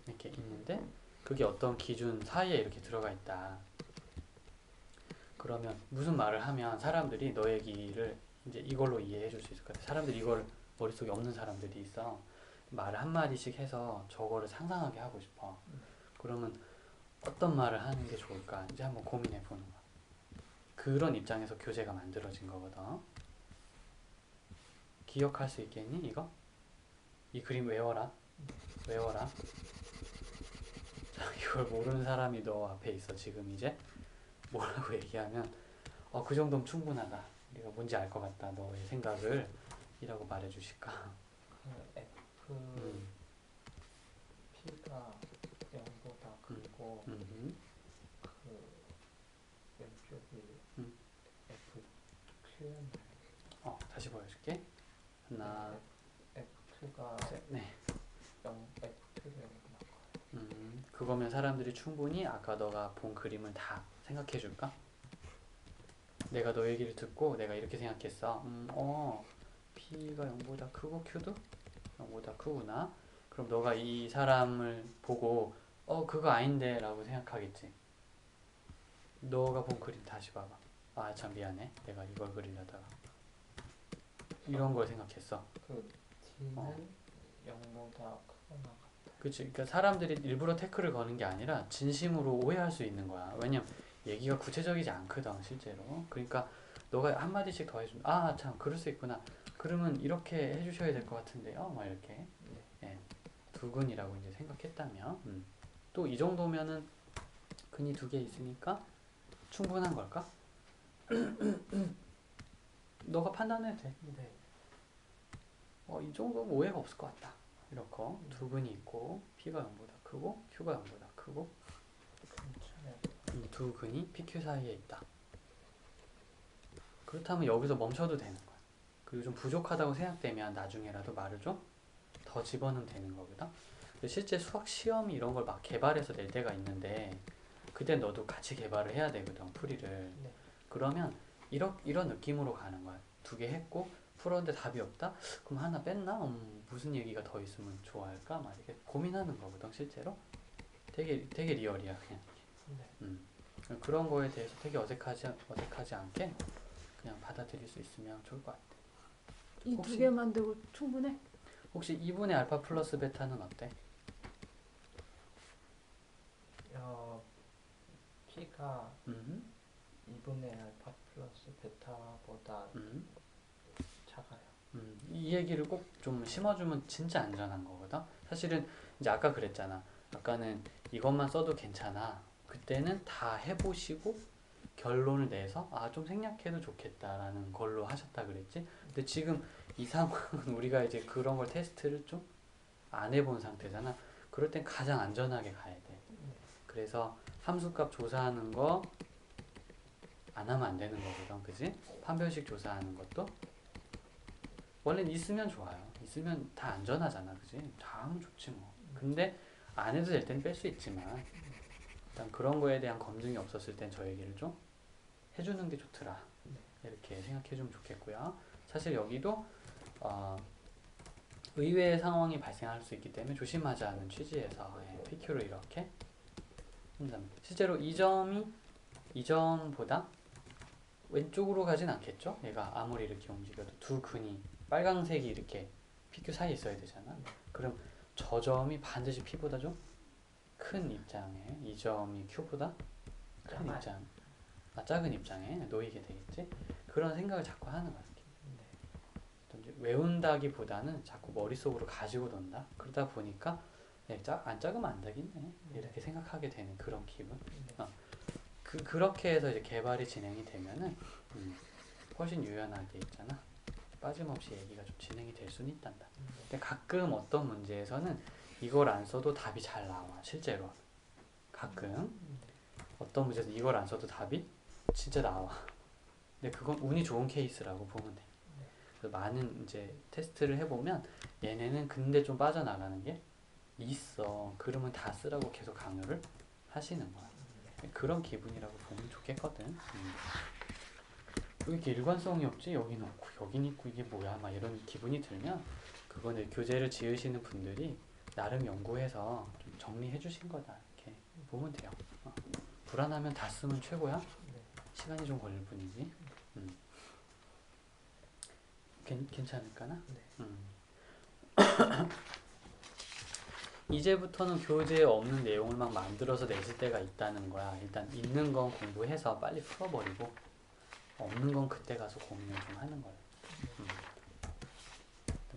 이렇게 있는데 그게 어떤 기준 사이에 이렇게 들어가 있다. 그러면 무슨 말을 하면 사람들이 너 얘기를 이제 이걸로 이해해 줄 수 있을 것 같아. 사람들이 이걸 머릿속에 없는 사람들이 있어. 말을 한마디씩 해서 저거를 상상하게 하고 싶어. 그러면 어떤 말을 하는 게 좋을까? 이제 한번 고민해 보는 거야. 그런 입장에서 교재가 만들어진 거거든. 기억할 수 있겠니, 이거? 이 그림 외워라. 외워라. 자, 이걸 모르는 사람이 너 앞에 있어, 지금 이제. 뭐라고 얘기하면, 그 정도면 충분하다. 우리가 뭔지 알 것 같다, 너의 생각을. 이라고 말해 주실까? 그 F 음, P가 0보다 크고 음, 그 왼쪽이 음. F Q였나요? 다시 보여줄게. 하나, F가 셋, 네. 0, F가 0보다 그거면 사람들이 충분히 아까 너가 본 그림을 다 생각해 줄까? 내가 너 얘기를 듣고 내가 이렇게 생각했어. P가 0보다 크고 Q도 0보다 크구나. 그럼 너가 이 사람을 보고 그거 아닌데 라고 생각하겠지. 너가 본 그림 다시 봐봐. 아, 참 미안해. 내가 이걸 그리려다가 이런 걸 생각했어. 그 T는 어. 0보다 크거나 같다. 그치. 그러니까 사람들이 일부러 태클을 거는 게 아니라 진심으로 오해할 수 있는 거야. 왜냐면 얘기가 구체적이지 않거든, 실제로. 그러니까 너가 한마디씩 더 해주면 참 그럴 수 있구나. 그러면 이렇게 해주셔야 될 것 같은데요. 막 이렇게. 예. 두근이라고 이제 생각했다면 또 이 정도면은 근이 두 개 있으니까 충분한 걸까? 너가 판단해도 돼. 네. 이 정도면 오해가 없을 것 같다. 이렇게 두 근이 있고 P가 0보다 크고 Q가 0보다 크고 괜찮아요. 이 두 근이 PQ 사이에 있다. 그렇다면 여기서 멈춰도 되는 거야. 그리고 좀 부족하다고 생각되면 나중에라도 말을 좀 더 집어넣으면 되는 거거든. 근데 실제 수학 시험이 이런 걸 막 개발해서 낼 때가 있는데 그때 너도 같이 개발을 해야 되거든, 풀이를. 네. 그러면 이런 느낌으로 가는 거야. 두 개 했고 풀었는데 답이 없다? 그럼 하나 뺐나? 무슨 얘기가 더 있으면 좋아할까? 막 이렇게 고민하는 거거든, 실제로. 되게 리얼이야, 그냥. 네. 그런 거에 대해서 되게 어색하지 않게 그냥 받아들일 수 있으면 좋을 것 같아. 이 두 혹시- 개만 되고 충분해? 혹시 2분의 알파 플러스 베타는 어때? P가 음, 2분의 알파 플러스 베타보다 음, 작아요. 이 얘기를 꼭 좀 심어주면 진짜 안전한 거거든. 사실은 이제 아까 그랬잖아. 아까는 이것만 써도 괜찮아. 그때는 다 해보시고 결론을 내서 좀 생략해도 좋겠다라는 걸로 하셨다 그랬지. 근데 지금 이 상황은 우리가 이제 그런 걸 테스트를 좀 안 해본 상태잖아. 그럴 땐 가장 안전하게 가야 돼. 그래서 함수값 조사하는 거 안 하면 안 되는 거거든, 그지? 판별식 조사하는 것도 원래는 있으면 좋아요. 있으면 다 안전하잖아, 그지? 다 하면 좋지 뭐. 근데 안 해도 될 땐 뺄 수 있지만 일단 그런 거에 대한 검증이 없었을 땐 저 얘기를 좀 해주는 게 좋더라. 이렇게 생각해주면 좋겠고요. 사실 여기도 의외의 상황이 발생할 수 있기 때문에 조심하자는 취지에서 PQ를 이렇게 한답니다. 실제로 이 점이 이 점보다 왼쪽으로 가진 않겠죠? 얘가 아무리 이렇게 움직여도 두 근이 빨강색이 이렇게 PQ 사이에 있어야 되잖아. 그럼 저 점이 반드시 P보다 좀 큰 입장에 이 점이 Q보다 큰 작아요. 입장, 작은 입장에 놓이게 되겠지. 그런 생각을 자꾸 하는 거야. 네. 어떤지 외운다기보다는 자꾸 머릿속으로 가지고 논다. 그러다 보니까 안 작으면 안 되겠네 이렇게 생각하게 되는 그런 기분. 네. 그렇게 해서 이제 개발이 진행이 되면은 훨씬 유연하게 있잖아. 빠짐없이 얘기가 좀 진행이 될 수는 있단다. 근데 가끔 어떤 문제에서는 이걸 안 써도 답이 잘 나와. 실제로 가끔 어떤 문제에서 이걸 안 써도 답이 진짜 나와. 근데 그건 운이 좋은 케이스라고 보면 돼. 그래서 많은 이제 테스트를 해보면 얘네는 근데 좀 빠져나가는 게 있어. 그러면 다 쓰라고 계속 강요를 하시는 거야. 그런 기분이라고 보면 좋겠거든. 왜 이렇게 일관성이 없지? 여기는 없고 여긴 있고 이게 뭐야? 막 이런 기분이 들면 그거는 교재를 지으시는 분들이 나름 연구해서 좀 정리해 주신 거다 이렇게 보면 돼요. 불안하면 다 쓰면 최고야. 시간이 좀 걸릴 뿐이지. 괜찮을까나? 이제부터는 교재에 없는 내용을 막 만들어서 내실 때가 있다는 거야. 일단 있는 건 공부해서 빨리 풀어버리고 없는 건 그때 가서 고민을 좀 하는 거야.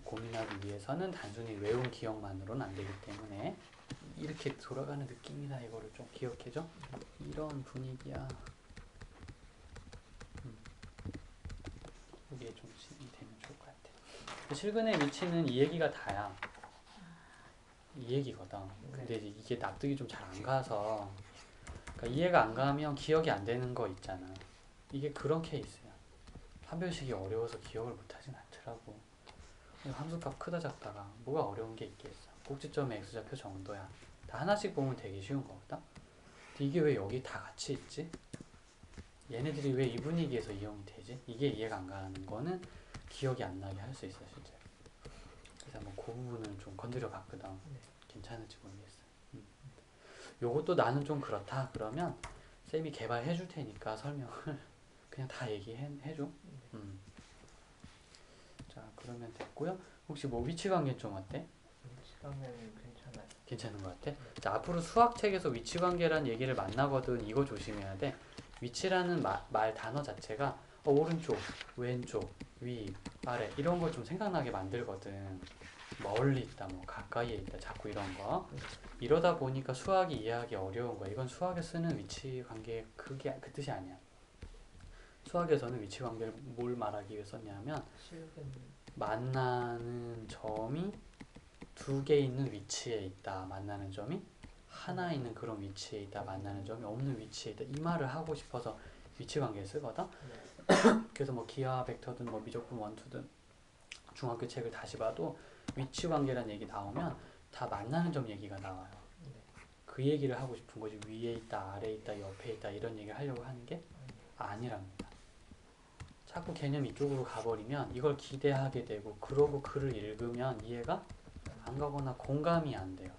고민하기 위해서는 단순히 외운 기억만으로는 안 되기 때문에 이렇게 돌아가는 느낌이다. 이거를 좀 기억해줘. 이런 분위기야. 이게 좀 진행이 되면 좋을 것 같아. 실근의 위치는 이 얘기가 다야. 이 얘기거든. 근데 이게 납득이 좀 잘 안 가서 그러니까 이해가 안 가면 기억이 안 되는 거 있잖아. 이게 그런 케이스야. 판별식이 어려워서 기억을 못하진 않더라고. 함수값 크다 작다가 뭐가 어려운 게 있겠어. 꼭지점의 x좌표 정도야. 다 하나씩 보면 되게 쉬운 거거든. 근데 이게 왜 여기 다 같이 있지? 얘네들이 왜 이 분위기에서 이용이 되지? 이게 이해가 안 가는 거는 기억이 안 나게 할 수 있어 실제. 그래서 한번 그 부분을 좀 건드려 봤거든. 괜찮을지 모르겠어. 요것도 나는 좀 그렇다 그러면 쌤이 개발해 줄 테니까 설명을 그냥 다 얘기해 줘. 자 그러면 됐고요. 혹시 뭐 위치관계 좀 어때? 위치관계는 괜찮아요. 괜찮은 것 같아? 자 앞으로 수학책에서 위치관계란 얘기를 만나거든. 이거 조심해야 돼. 위치라는 말 단어 자체가 오른쪽, 왼쪽, 위, 아래 이런 걸 좀 생각나게 만들거든. 멀리 있다, 뭐 가까이에 있다, 자꾸 이런 거. 이러다 보니까 수학이 이해하기 어려운 거야. 이건 수학에 쓰는 위치관계 그게 그 뜻이 아니야. 수학에서는 위치관계를 뭘 말하기 위해 썼냐면 만나는 점이 두 개 있는 위치에 있다. 만나는 점이 하나 있는 그런 위치에 있다. 만나는 점이 없는 위치에 있다. 이 말을 하고 싶어서 위치관계를 쓰거든. 그래서 뭐 기하 벡터든 뭐 미적분 원투든 중학교 책을 다시 봐도 위치관계란 얘기 나오면 다 만나는 점 얘기가 나와요. 그 얘기를 하고 싶은 거지. 위에 있다, 아래에 있다, 옆에 있다 이런 얘기를 하려고 하는 게 아니랍니다. 자꾸 개념 이쪽으로 가버리면 이걸 기대하게 되고 그러고 글을 읽으면 이해가 안 가거나 공감이 안 돼요.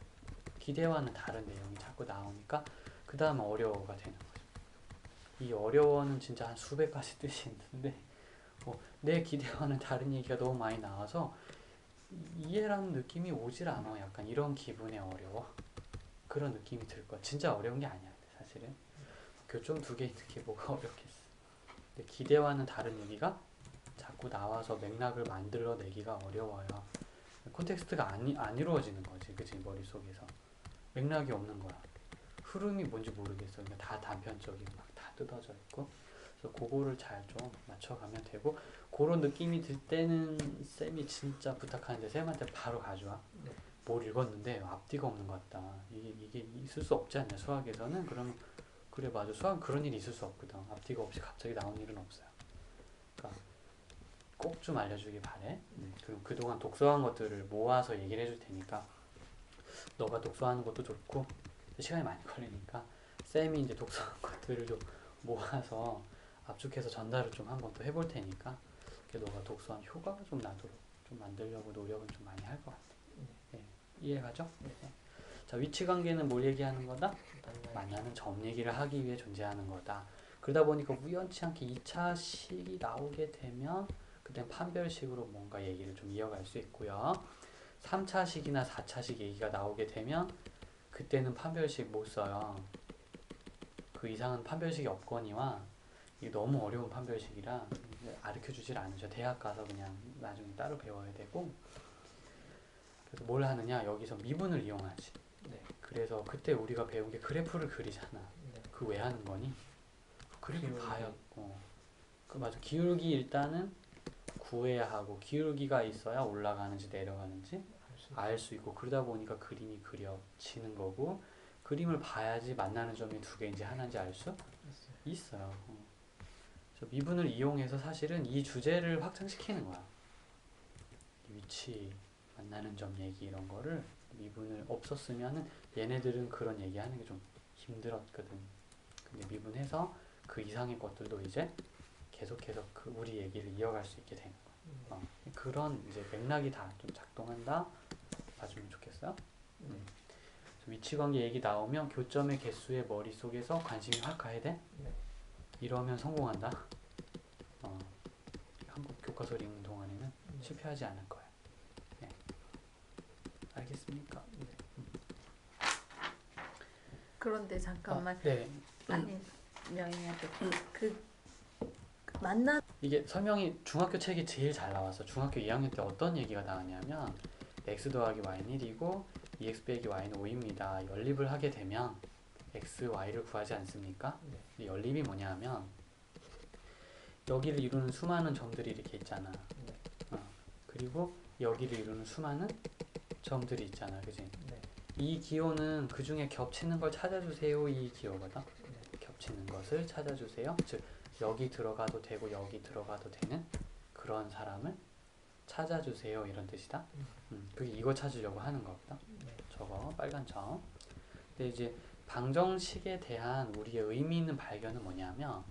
기대와는 다른 내용이 자꾸 나오니까 그 다음에 어려워가 되는 거죠. 이 어려워는 진짜 한 수백 가지 뜻이 있는데 내 기대와는 다른 얘기가 너무 많이 나와서 이해라는 느낌이 오질 않아. 약간 이런 기분의 어려워. 그런 느낌이 들 거야. 진짜 어려운 게 아니야. 사실은 교점 두 개 있는 게 뭐가 어렵겠어. 근데 기대와는 다른 얘기가 자꾸 나와서 맥락을 만들어내기가 어려워요. 콘텍스트가 안 이루어지는 거지. 그치? 머릿속에서 맥락이 없는 거야. 흐름이 뭔지 모르겠어. 그러니까 다 단편적이고 막 다 뜯어져 있고. 그래서 그거를 잘 좀 맞춰가면 되고, 그런 느낌이 들 때는 쌤이 진짜 부탁하는데 쌤한테 바로 가져와. 뭘 읽었는데 앞뒤가 없는 것 같다. 이게 있을 수 없지 않냐 수학에서는. 그러면 그래 맞아, 수학은 그런 일이 있을 수 없거든. 앞뒤가 없이 갑자기 나온 일은 없어요. 그러니까 꼭 좀 알려주길 바래. 그럼 그동안 독서한 것들을 모아서 얘기를 해줄 테니까 너가 독서하는 것도 좋고 시간이 많이 걸리니까 쌤이 이제 독서한 것들을 좀 모아서 압축해서 전달을 좀 한번 또 해볼 테니까 너가 독서한 효과가 좀 나도록 좀 만들려고 노력은 좀 많이 할 것 같아. 네. 이해가죠? 네. 자, 위치관계는 뭘 얘기하는 거다? 만나는 점 얘기를 하기 위해 존재하는 거다. 그러다 보니까 우연치 않게 2차식이 나오게 되면 그땐 판별식으로 뭔가 얘기를 좀 이어갈 수 있고요. 3차식이나 4차식 얘기가 나오게 되면 그때는 판별식 못 써요. 그 이상은 판별식이 없거니와 이게 너무 어려운 판별식이라 가르쳐 주질 않으셔. 대학 가서 그냥 나중에 따로 배워야 되고. 그래서 뭘 하느냐, 여기서 미분을 이용하지. 네. 그래서 그때 우리가 배운 게 그래프를 그리잖아. 네. 그 왜 하는 거니? 그래프 기울기. 봐야. 그 맞아. 기울기 일단은 구해야 하고, 기울기가 있어야 올라가는지 내려가는지 알 수 있고, 그러다 보니까 그림이 그려지는 거고, 그림을 봐야지 만나는 점이 두 개인지 하나인지 알 수 있어요. 그래서 미분을 이용해서 사실은 이 주제를 확장시키는 거야. 위치, 만나는 점 얘기 이런 거를 미분을 없었으면은 얘네들은 그런 얘기하는 게 좀 힘들었거든. 근데 미분해서 그 이상의 것들도 이제 계속해서 그 우리 얘기를 이어갈 수 있게 되는 거야. 그런 이제 맥락이 다 좀 작동한다. 봐주면 좋겠어요. 위치관계 얘기 나오면 교점의 개수의 머릿속에서 관심이 확 가야 돼. 네. 이러면 성공한다. 한국 교과서 읽는 동안에는 실패하지 않을 거야. 네. 알겠습니까? 그런데 잠깐만. 네. 아니 명희한테 그 만나 이게 설명이 중학교 책이 제일 잘 나왔어. 중학교 2학년 때 어떤 얘기가 나왔냐면 x 더하기 y는 1이고 2x 빼기 y는 5입니다. 연립을 하게 되면 x, y를 구하지 않습니까? 네. 근데 연립이 뭐냐면 여기를 이루는 수많은 점들이 이렇게 있잖아. 네. 그리고 여기를 이루는 수많은 점들이 있잖아. 그지? 네. 이 기호는 그 중에 겹치는 걸 찾아주세요. 이 기호거든. 겹치는 것을 찾아주세요. 즉 여기 들어가도 되고 여기 들어가도 되는 그런 사람을 찾아주세요. 이런 뜻이다. 그게 이거 찾으려고 하는 거거든. 네. 저거 빨간 점. 근데 이제 방정식에 대한 우리의 의미 있는 발견은 뭐냐면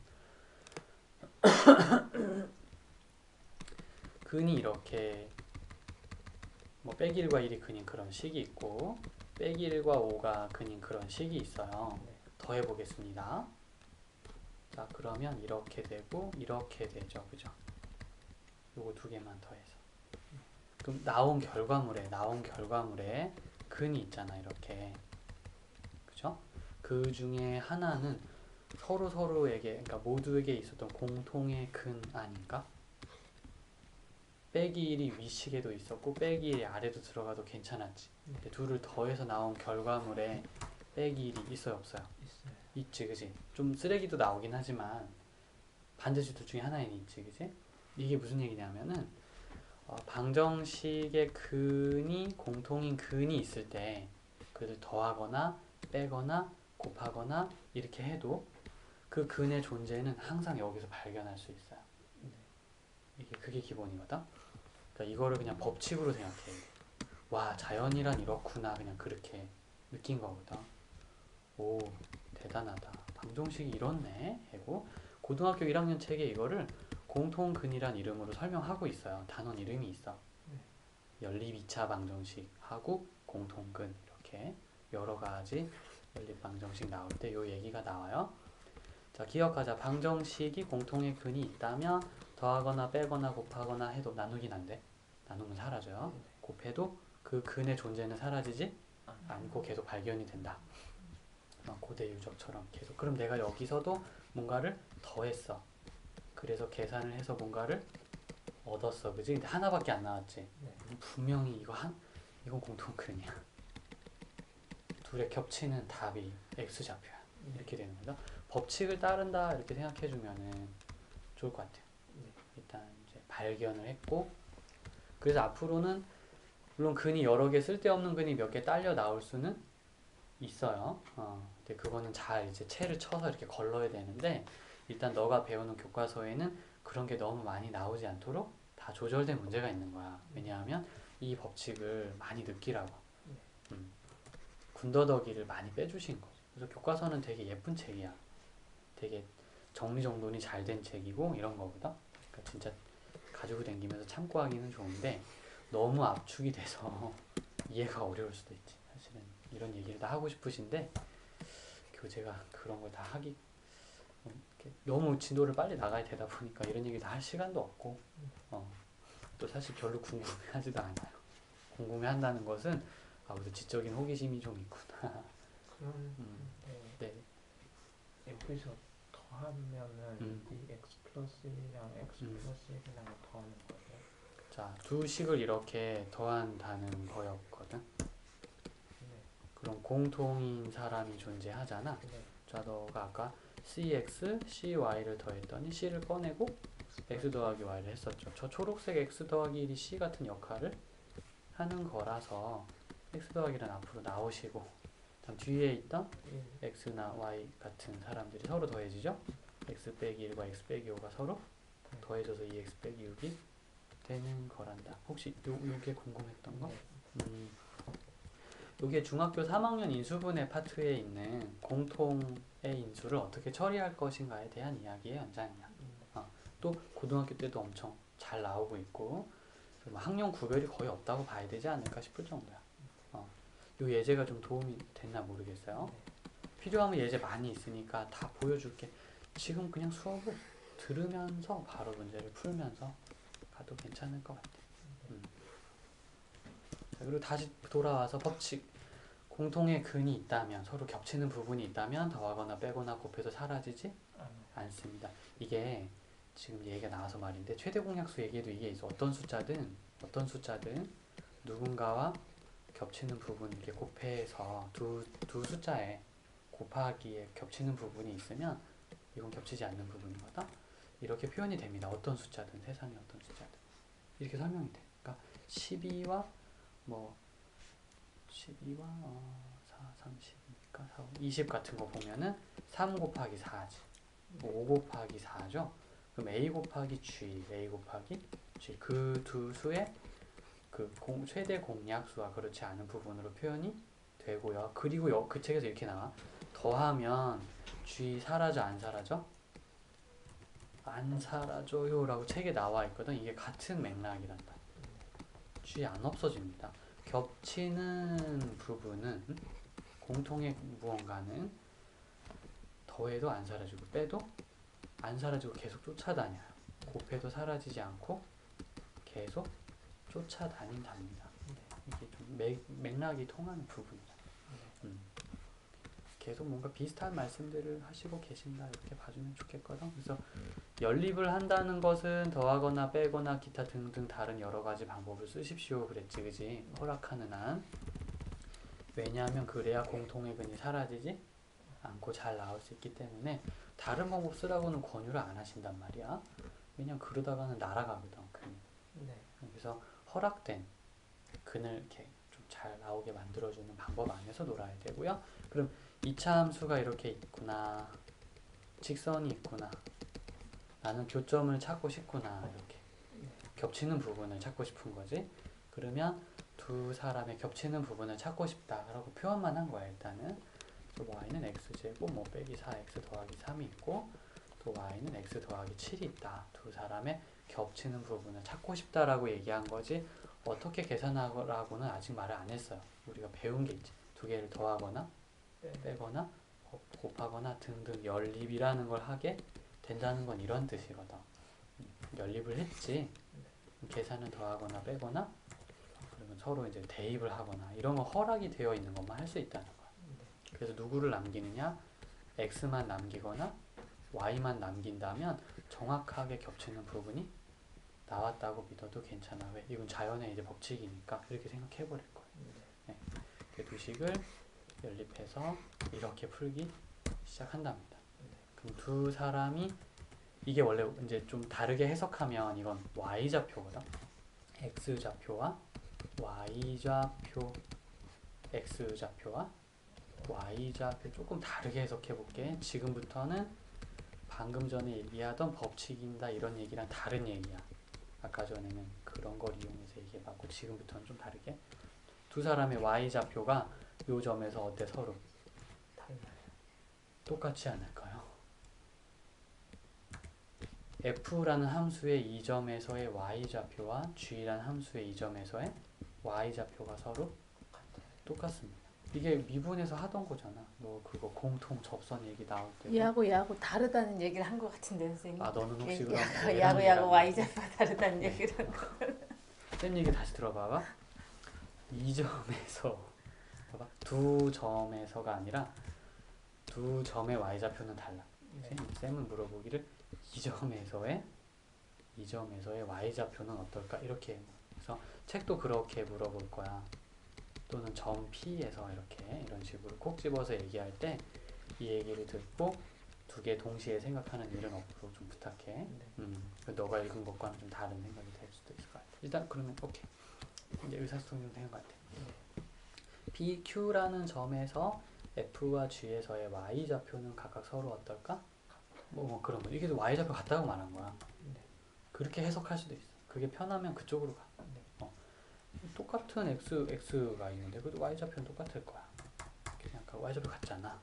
근이 이렇게 뭐 빼기 1과 1이 근인 그런 식이 있고 빼기 1과 5가 근인 그런 식이 있어요. 네. 더해 보겠습니다. 자, 그러면 이렇게 되고 이렇게 되죠. 그죠? 요거 두 개만 더해서. 그럼 나온 결과물에 근이 있잖아. 이렇게. 그죠? 그 중에 하나는 서로에게, 그러니까 모두에게 있었던 공통의 근 아닌가? 빼기 1이 위식에도 있었고 빼기 1이 아래도 들어가도 괜찮았지. 근데 둘을 더해서 나온 결과물에 빼기 1이 있어요, 없어요? 있어요. 있지, 그지? 좀 쓰레기도 나오긴 하지만 반드시 둘 중에 하나는 있지, 그지? 이게 무슨 얘기냐면은 방정식의 근이 공통인 근이 있을 때 그를 더하거나 빼거나 곱하거나 이렇게 해도 그 근의 존재는 항상 여기서 발견할 수 있어요. 그게 기본이거든. 그러니까 이거를 그냥 법칙으로 생각해. 와, 자연이란 이렇구나. 그냥 그렇게 느낀 거거든. 오, 대단하다. 방정식이 이렇네. 하고 고등학교 1학년 책에 이거를 공통근이란 이름으로 설명하고 있어요. 단원 이름이 있어. 연립 2차 방정식하고 공통근 이렇게 여러 가지 연립 방정식 나올 때 요 얘기가 나와요. 자, 기억하자. 방정식이 공통의 근이 있다면 더하거나 빼거나 곱하거나 해도 나누긴 안 돼. 나누면 사라져요. 곱해도 그 근의 존재는 사라지지 않고 계속 발견이 된다. 고대 유적처럼 계속. 그럼 내가 여기서도 뭔가를 더했어. 그래서 계산을 해서 뭔가를 얻었어. 그지? 근데 하나밖에 안 나왔지. 분명히 이건 공통근이야. 둘의 겹치는 답이 X좌표야. 이렇게 되는 거죠. 법칙을 따른다 이렇게 생각해 주면은 좋을 것 같아요. 일단 이제 발견을 했고, 그래서 앞으로는 물론 근이 여러 개, 쓸데없는 근이 몇 개 딸려 나올 수는 있어요. 근데 그거는 잘 이제 채를 쳐서 이렇게 걸러야 되는데, 일단 너가 배우는 교과서에는 그런 게 너무 많이 나오지 않도록 다 조절된 문제가 있는 거야. 왜냐하면 이 법칙을 많이 느끼라고. 군더더기를 많이 빼주신 거죠. 그래서 교과서는 되게 예쁜 책이야. 되게 정리정돈이 잘 된 책이고 이런 거보다. 그러니까 진짜 가지고 다니면서 참고하기는 좋은데 너무 압축이 돼서 이해가 어려울 수도 있지. 사실은 이런 얘기를 다 하고 싶으신데 교재가 그런 걸 다 하기 너무 진도를 빨리 나가야 되다 보니까 이런 얘기 다 할 시간도 없고 또 사실 별로 궁금해하지도 않아요. 궁금해한다는 것은 우리 지적인 호기심이 좀 있구나. 그럼 네. 여기서 더 더하면은 이 x 플러스 1이랑 x 음. 플러스 1이랑 더하는 거예요? 자, 두 식을 이렇게 더한다는 거였거든. 네. 그럼 공통인 사람이 존재하잖아. 네. 자, 너가 아까 cx, cy를 더했더니 c를 꺼내고 x 더하기 y를 했었죠. 저 초록색 x 더하기 1이 c 같은 역할을 하는 거라서 x 더하기는 앞으로 나오시고, 다음 뒤에 있던 1. x나 y 같은 사람들이 서로 더해지죠. x 빼기 1과 x 빼기 5가 서로 더해져서 2x 빼기 6이 되는 거란다. 혹시 요게 궁금했던 거? 네. 요게 중학교 3학년 인수분해 파트에 있는 공통의 인수를 어떻게 처리할 것인가에 대한 이야기의 연장이야. 또 고등학교 때도 엄청 잘 나오고 있고, 뭐 학년 구별이 거의 없다고 봐야 되지 않을까 싶을 정도야. 요 예제가 좀 도움이 됐나 모르겠어요. 필요하면 예제 많이 있으니까 다 보여줄게. 지금 그냥 수업을 들으면서 바로 문제를 풀면서 가도 괜찮을 것 같아. 자, 그리고 다시 돌아와서 법칙. 공통의 근이 있다면, 서로 겹치는 부분이 있다면 더하거나 빼거나 곱해도 사라지지 않습니다. 이게 지금 얘기가 나와서 말인데, 최대 공약수 얘기에도 이게 있어. 어떤 숫자든 누군가와 겹치는 부분, 이렇게 곱해서 두 숫자에 곱하기에 겹치는 부분이 있으면 이건 겹치지 않는 부분이거든. 이렇게 표현이 됩니다. 어떤 숫자든, 세상의 어떤 숫자든 이렇게 설명이 돼. 그러니까 12와 4, 30이니까 4, 20 같은 거 보면은 3 곱하기 4지. 5 곱하기 4죠. 그럼 A 곱하기 G, A 곱하기 G, 그 두 수의 최대 공약수와 그렇지 않은 부분으로 표현이 되고요. 그리고 그 책에서 이렇게 나와. 더하면 G 사라져 안 사라져? 안 사라져요 라고 책에 나와 있거든. 이게 같은 맥락이란다. G 안 없어집니다. 겹치는 부분은, 공통의 무언가는 더해도 안 사라지고 빼도 안 사라지고 계속 쫓아다녀요. 곱해도 사라지지 않고 계속 쫓아다닌답니다. 이게 좀 맥락이 통하는 부분이다. 계속 뭔가 비슷한 말씀들을 하시고 계신다 이렇게 봐주면 좋겠거든. 그래서 연립을 한다는 것은 더하거나 빼거나 기타 등등 다른 여러 가지 방법을 쓰십시오 그랬지, 그지? 허락하는 한. 왜냐하면 그래야 공통의 근이 사라지지 않고 잘 나올 수 있기 때문에 다른 방법 쓰라고는 권유를 안 하신단 말이야. 왜냐면 그러다가는 날아가거든, 근이. 네. 그래서 허락된 근을 이렇게 좀 잘 나오게 만들어주는 방법 안에서 놀아야 되고요. 그럼 이차함수가 이렇게 있구나, 직선이 있구나, 나는 교점을 찾고 싶구나, 이렇게 겹치는 부분을 찾고 싶은 거지. 그러면 두 사람의 겹치는 부분을 찾고 싶다라고 표현만 한 거야. 일단은 y는 x제곱 빼기 4x 더하기 3이 있고, 또 y는 x 더하기 7이 있다. 두 사람의 겹치는 부분을 찾고 싶다라고 얘기한 거지, 어떻게 계산하라고는 아직 말을 안 했어요. 우리가 배운 게 있지. 두 개를 더하거나 빼거나 곱하거나 등등 연립이라는 걸 하게 된다는 건 이런 뜻이거든. 연립을 했지. 계산을 더하거나 빼거나, 그러면 서로 이제 대입을 하거나 이런 거 허락이 되어 있는 것만 할 수 있다는 거야. 그래서 누구를 남기느냐? x만 남기거나 y만 남긴다면 정확하게 겹치는 부분이 나왔다고 믿어도 괜찮아. 왜? 이건 자연의 이제 법칙이니까 이렇게 생각해 버릴 거예요. 네. 두 식을 연립해서 이렇게 풀기 시작한답니다. 그럼 두 사람이, 이게 원래 이제 좀 다르게 해석하면 이건 y좌표거든. x좌표와 y좌표, x좌표와 y좌표 조금 다르게 해석해 볼게. 지금부터는 방금 전에 얘기하던 법칙이다 이런 얘기랑 다른 얘기야. 아까 전에는 그런 걸 이용해서 얘기해봤고, 지금부터는 좀 다르게. 두 사람의 y좌표가 요 점에서 어때? 서로 달라요. 똑같지 않을까요? f라는 함수의 이 점에서의 y좌표와 g라는 함수의 이 점에서의 y좌표가 서로 똑같습니다. 이게 미분에서 하던 거잖아. 너 그거 공통 접선 얘기 나올 때. 얘하고 다르다는 얘기를 한 것 같은데 선생님. 아, 너는 혹시 그럼 얘하고 y좌표가 다르다는 얘기를 한 거. 쌤 얘기 다시 들어봐봐. 이 점에서 봐봐. 두 점에서가 아니라 두 점의 y좌표는 달라. 네. 쌤은 물어보기를 이 점에서의 y좌표는 어떨까? 이렇게. 그래서 책도 그렇게 물어볼 거야. 또는 점 P에서 이렇게 이런 식으로 콕 집어서 얘기할 때 이 얘기를 듣고 두 개 동시에 생각하는 일은 없도록 좀 부탁해. 네. 너가 읽은 것과는 좀 다른 생각이 될 수도 있을 것 같아. 일단 그러면 오케이. 이제 의사소통이 생긴 것 같아. PQ라는 점에서 F와 G에서의 y좌표는 각각 서로 어떨까? 뭐 그런 거. 이게 y좌표 같다고 말한 거야. 네. 그렇게 해석할 수도 있어. 그게 편하면 그쪽으로 가. 네. 똑같은 x가 있는데 그래도 y좌표는 똑같을 거야. 그냥 y좌표 같잖아.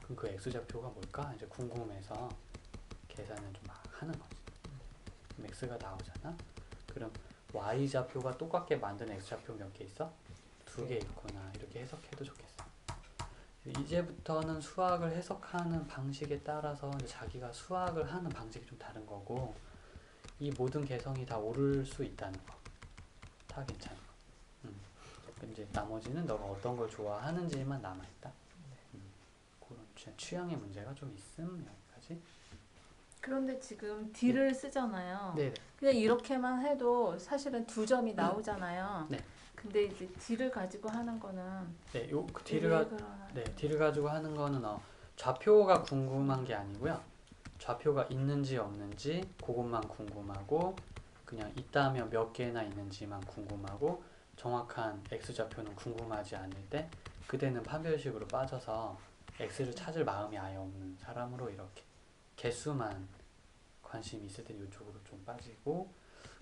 그럼 그 x좌표가 뭘까? 이제 궁금해서 계산을 좀 막 하는 거지. 그럼 x가 나오잖아. 그럼 y좌표가 똑같게 만든 x좌표 몇 개 있어? 두 개 있구나. 이렇게 해석해도 좋겠어. 이제부터는 수학을 해석하는 방식에 따라서 이제 자기가 수학을 하는 방식이 좀 다른 거고, 이 모든 개성이 다 오를 수 있다는 거. 다 괜찮은 거. 이제 나머지는 너가 어떤 걸 좋아하는지만 남아있다. 그런 취향의 문제가 좀 있음. 여기까지. 그런데 지금 D를 쓰잖아요. 네네. 그냥 이렇게만 해도 사실은 두 점이 나오잖아요. 네. 근데 이제 D를 가지고 하는 거는 네, 그 왜 D를 그러나? D를 가지고 하는 거는 좌표가 궁금한 게 아니고요. 좌표가 있는지 없는지 그것만 궁금하고, 그냥 있다면 몇 개나 있는지만 궁금하고, 정확한 x좌표는 궁금하지 않을 때 그때는 판별식으로 빠져서 x를 찾을 마음이 아예 없는 사람으로 이렇게 개수만 관심이 있을 때는 이쪽으로 좀 빠지고,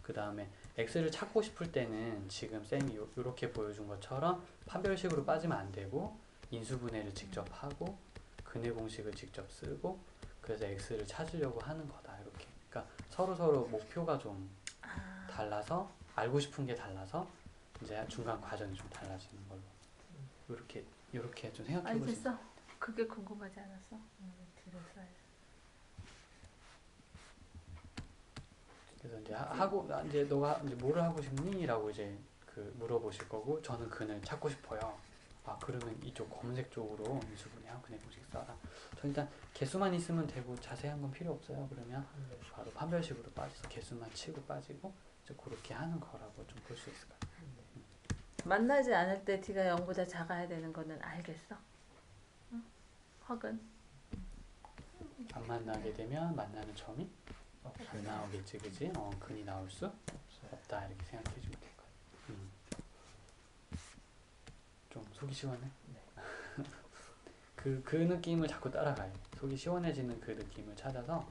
그 다음에 x를 찾고 싶을 때는 지금 쌤이 이렇게 보여준 것처럼 판별식으로 빠지면 안 되고 인수분해를 직접 하고 근해 공식을 직접 쓰고, 그래서 x를 찾으려고 하는 거다. 이렇게. 그러니까 서로 목표가 좀 달라서, 알고 싶은 게 달라서 이제 중간 과정이 좀 달라지는 걸로 이렇게 좀 생각해 보시면. 알겠어. 그게 궁금하지 않았어? D를 써야 그래서 이제 하고 이제 너가 이제 뭐를 하고 싶니?라고 이제 물어보실 거고, 저는 근을 찾고 싶어요. 그러면 이쪽 검색 쪽으로 인수분해하고 근해 공식 써라. 저 일단 개수만 있으면 되고 자세한 건 필요 없어요. 그러면 네. 바로 판별식으로 빠져서 개수만 치고 빠지고 이제 그렇게 하는 거라고 좀 볼 수 있을 것 같아요. 만나지 않을 때 D가 0보다 작아야 되는 거는 알겠어? 응? 확은? 안 만나게 되면 만나는 점이 없어요. 안 나오겠지, 그지? 근이 나올 수 없어요. 없다 이렇게 생각해 주면 될 거야. 좀 속이 시원해? 네. 그 느낌을 자꾸 따라가요. 속이 시원해지는 그 느낌을 찾아서,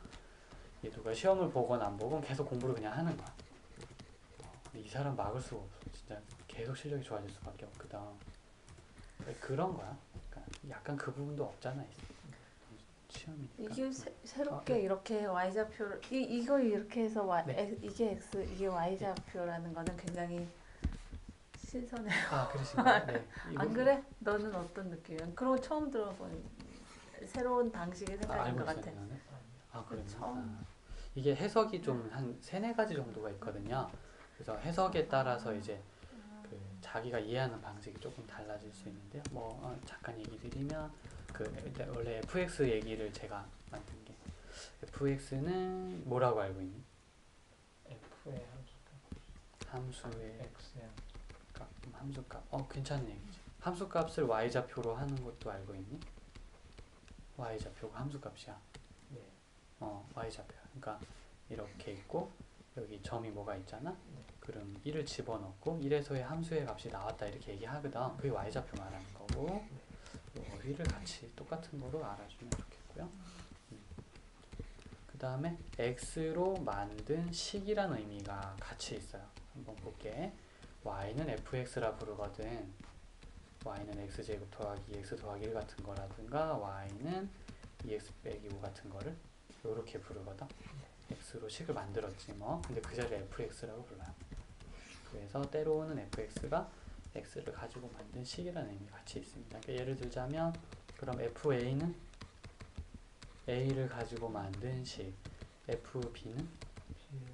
얘 누가 시험을 보건 안 보건 계속 공부를 그냥 하는 거야. 근데 이 사람 막을 수가 없어. 진짜 계속 실력이 좋아질 수밖에 없거든. 그런 거야. 그러니까 약간 그 부분도 없잖아. 시험이니까. 이게 새롭게 네. 이렇게 y좌표를 이걸 이렇게 해서 네. 이게 x 이게 y좌표라는 거는 굉장히 신선해. 그러신가요? 네. 안 그래? 너는 어떤 느낌이야? 그런 거 처음 들어본 새로운 방식의 생각인 알고 것 같아. 있었나요? 아니요. 그러면 처음. 이게 해석이 좀 한 세네 가지 정도가 있거든요. 그래서 해석에 따라서 이제 자기가 이해하는 방식이 조금 달라질 수 있는데요. 잠깐 얘기 드리면 일단 원래 fx 얘기를 제가 만든 게, fx는 뭐라고 알고 있니? F의 함수의 X의 함수값. 괜찮은 얘기지. 함수값을 y좌표로 하는 것도 알고 있니? y좌표가 함수값이야. 네. y좌표야. 그러니까 이렇게 있고 여기 점이 뭐가 있잖아. 네. 그럼 1을 집어넣고 1에서의 함수의 값이 나왔다 이렇게 얘기하거든. 그게 y좌표 말하는 거고, 여기를 같이 똑같은 거로 알아주면 좋겠고요. 그 다음에 x로 만든 식이라는 의미가 같이 있어요. 한번 볼게. y는 fx라 부르거든. y는 x제곱 더하기 2x 더하기 1 같은 거라든가, y는 2x 빼기 5 같은 거를 이렇게 부르거든. x로 식을 만들었지 뭐. 근데 그 자리에 fx라고 불러요. 그래서 때로는 fx가 x를 가지고 만든 식이라는 의미가 같이 있습니다. 그러니까 예를 들자면, 그럼 fa는 a를 가지고 만든 식, fb는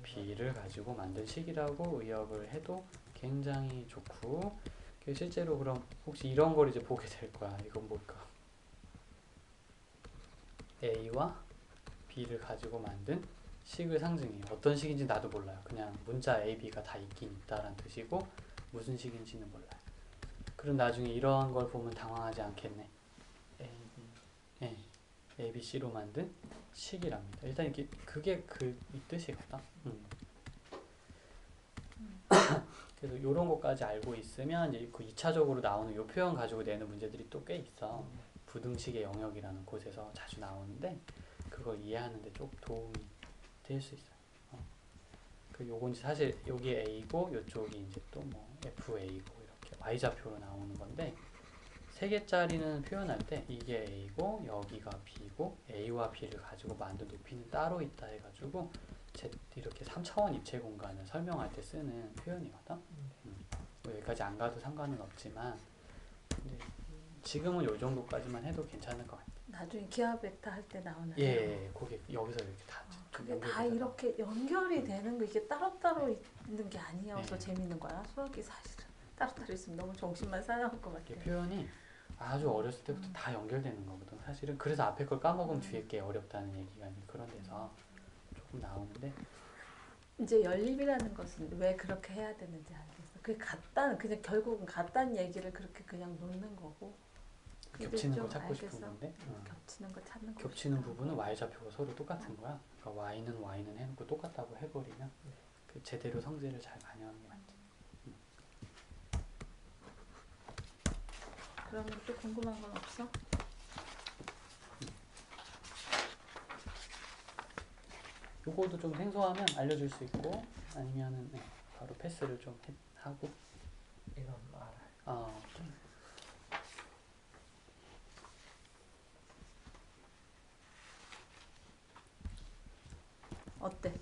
b를 가지고 만든 식이라고 의역을 해도 굉장히 좋고, 실제로 그럼 혹시 이런 걸 이제 보게 될 거야. 이건 뭘까? a와 B를 가지고 만든 식을 상징해요. 어떤 식인지 나도 몰라요. 그냥 문자 A, B가 다 있긴 있다라는 뜻이고 무슨 식인지는 몰라요. 그럼 나중에 이런 걸 보면 당황하지 않겠네. A, B. 예, A, B, C로 만든 식이랍니다. 일단 이게 그게 이 뜻이거든. 그래서 이런 것까지 알고 있으면 이제 그 2차적으로 나오는 이 표현 가지고 내는 문제들이 또 꽤 있어. 부등식의 영역이라는 곳에서 자주 나오는데 그걸 이해하는데 좀 도움이 될 수 있어요. 그 요건 사실 여기 A고 요쪽이 이제 또 뭐 FA고 이렇게 Y좌표로 나오는 건데 세 개짜리는 표현할 때 이게 A고 여기가 B고 A와 B를 가지고 만든 높이는 따로 있다 해가지고 이렇게 3차원 입체 공간을 설명할 때 쓰는 표현이거든. 뭐 여기까지 안 가도 상관은 없지만 근데 지금은 요 정도까지만 해도 괜찮을 것 같아요. 나중에 기하 벡터 할 때 나오나요? 예, 그게 여기서 이렇게 다 그게 다 연결돼서 이렇게 연결이 되는 거 이게 따로따로 있는 게 아니어서 네. 재밌는 거야. 수학이 사실은 따로따로 있으면 너무 정신만 사나울 것 이게 같아. 표현이 아주 어렸을 때부터 다 연결되는 거거든. 사실은 그래서 앞에 걸 까먹으면 뒤에 게 어렵다는 얘기가 이제 그런 데서 조금 나오는데 이제 연립이라는 것은 왜 그렇게 해야 되는지 알겠어. 그게 같다는 그냥 결국은 같다는 얘기를 그렇게 그냥 놓는 거고. 근데 겹치는 좀 거 찾고 싶은 알겠어. 건데 겹치는 거 찾는 거. 겹치는 부분은 y좌표가 서로 똑같은 거야. 그러니까 y는 해놓고 똑같다고 해버리면 그 제대로 성질을 잘 반영하는 게 맞지. 그러면 또 궁금한 건 없어? 요거도 좀 생소하면 알려줄 수 있고 아니면은 네, 바로 패스를 좀 하고 이건 알아요. 좀 어때?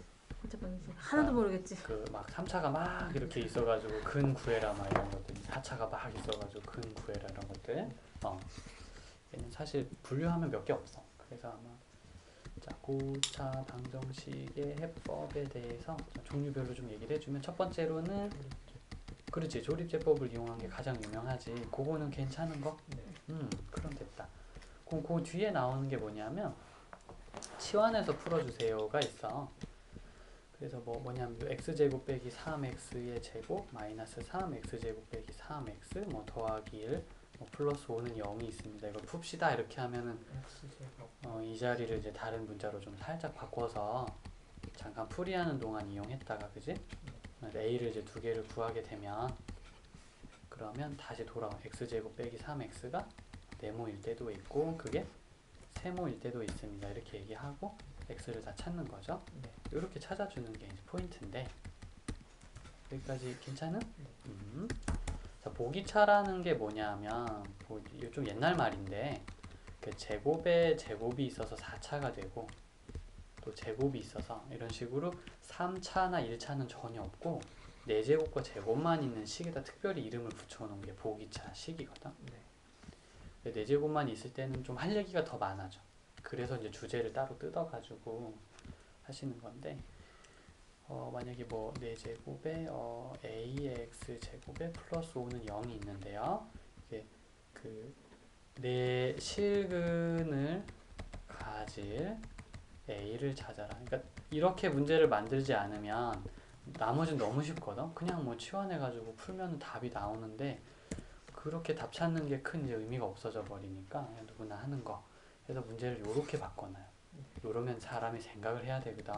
혼자 보는 중 하나도 모르겠지. 그 막 3차가 막 이렇게 있어가지고 근 구해라 막 이런 것들 4차가 막 있어가지고 근 구해라 이런 것들 얘는 사실 분류하면 몇 개 없어. 그래서 아마 자 고차 방정식의 해법에 대해서 종류별로 좀 얘기를 해주면 첫 번째로는 그렇지 조립제법을 이용한 게 가장 유명하지. 그거는 괜찮은 거? 네. 그럼 됐다. 그럼 그 뒤에 나오는 게 뭐냐면 치환해서 풀어주세요가 있어. 그래서 뭐냐면 x제곱 빼기 3x의 제곱 마이너스 3x제곱 빼기 3x 뭐 더하기 1 뭐 플러스 5는 0이 있습니다. 이걸 풉시다 이렇게 하면은 X제곱. 이 자리를 이제 다른 문자로 좀 살짝 바꿔서 잠깐 풀이하는 동안 이용했다가 그지? a를 이제 두 개를 구하게 되면 그러면 다시 돌아와 x제곱 빼기 3x가 네모일 때도 있고 그게 세모일 때도 있습니다. 이렇게 얘기하고 x를 다 찾는 거죠. 네. 이렇게 찾아주는 게 이제 포인트인데 여기까지 괜찮은? 자, 보기차라는 게 뭐냐면 이거 좀 옛날 말인데 그 제곱에 제곱이 있어서 4차가 되고 또 제곱이 있어서 이런 식으로 3차나 1차는 전혀 없고 4제곱과 제곱만 있는 식에다 특별히 이름을 붙여놓은 게 보기차 식이거든. 네. 4제곱만 있을 때는 좀 할 얘기가 더 많아져. 그래서 이제 주제를 따로 뜯어가지고 하시는 건데 만약에 뭐 4제곱에 ax 제곱에 플러스 5는 0이 있는데요. 이게 내 실근을 가질 a를 찾아라. 그러니까 이렇게 문제를 만들지 않으면 나머지는 너무 쉽거든. 그냥 뭐 치환해가지고 풀면 답이 나오는데 그렇게 답 찾는 게 큰 이제 의미가 없어져 버리니까 그냥 누구나 하는 거. 그래서 문제를 요렇게 바꿔놔요. 요러면 사람이 생각을 해야 되거든.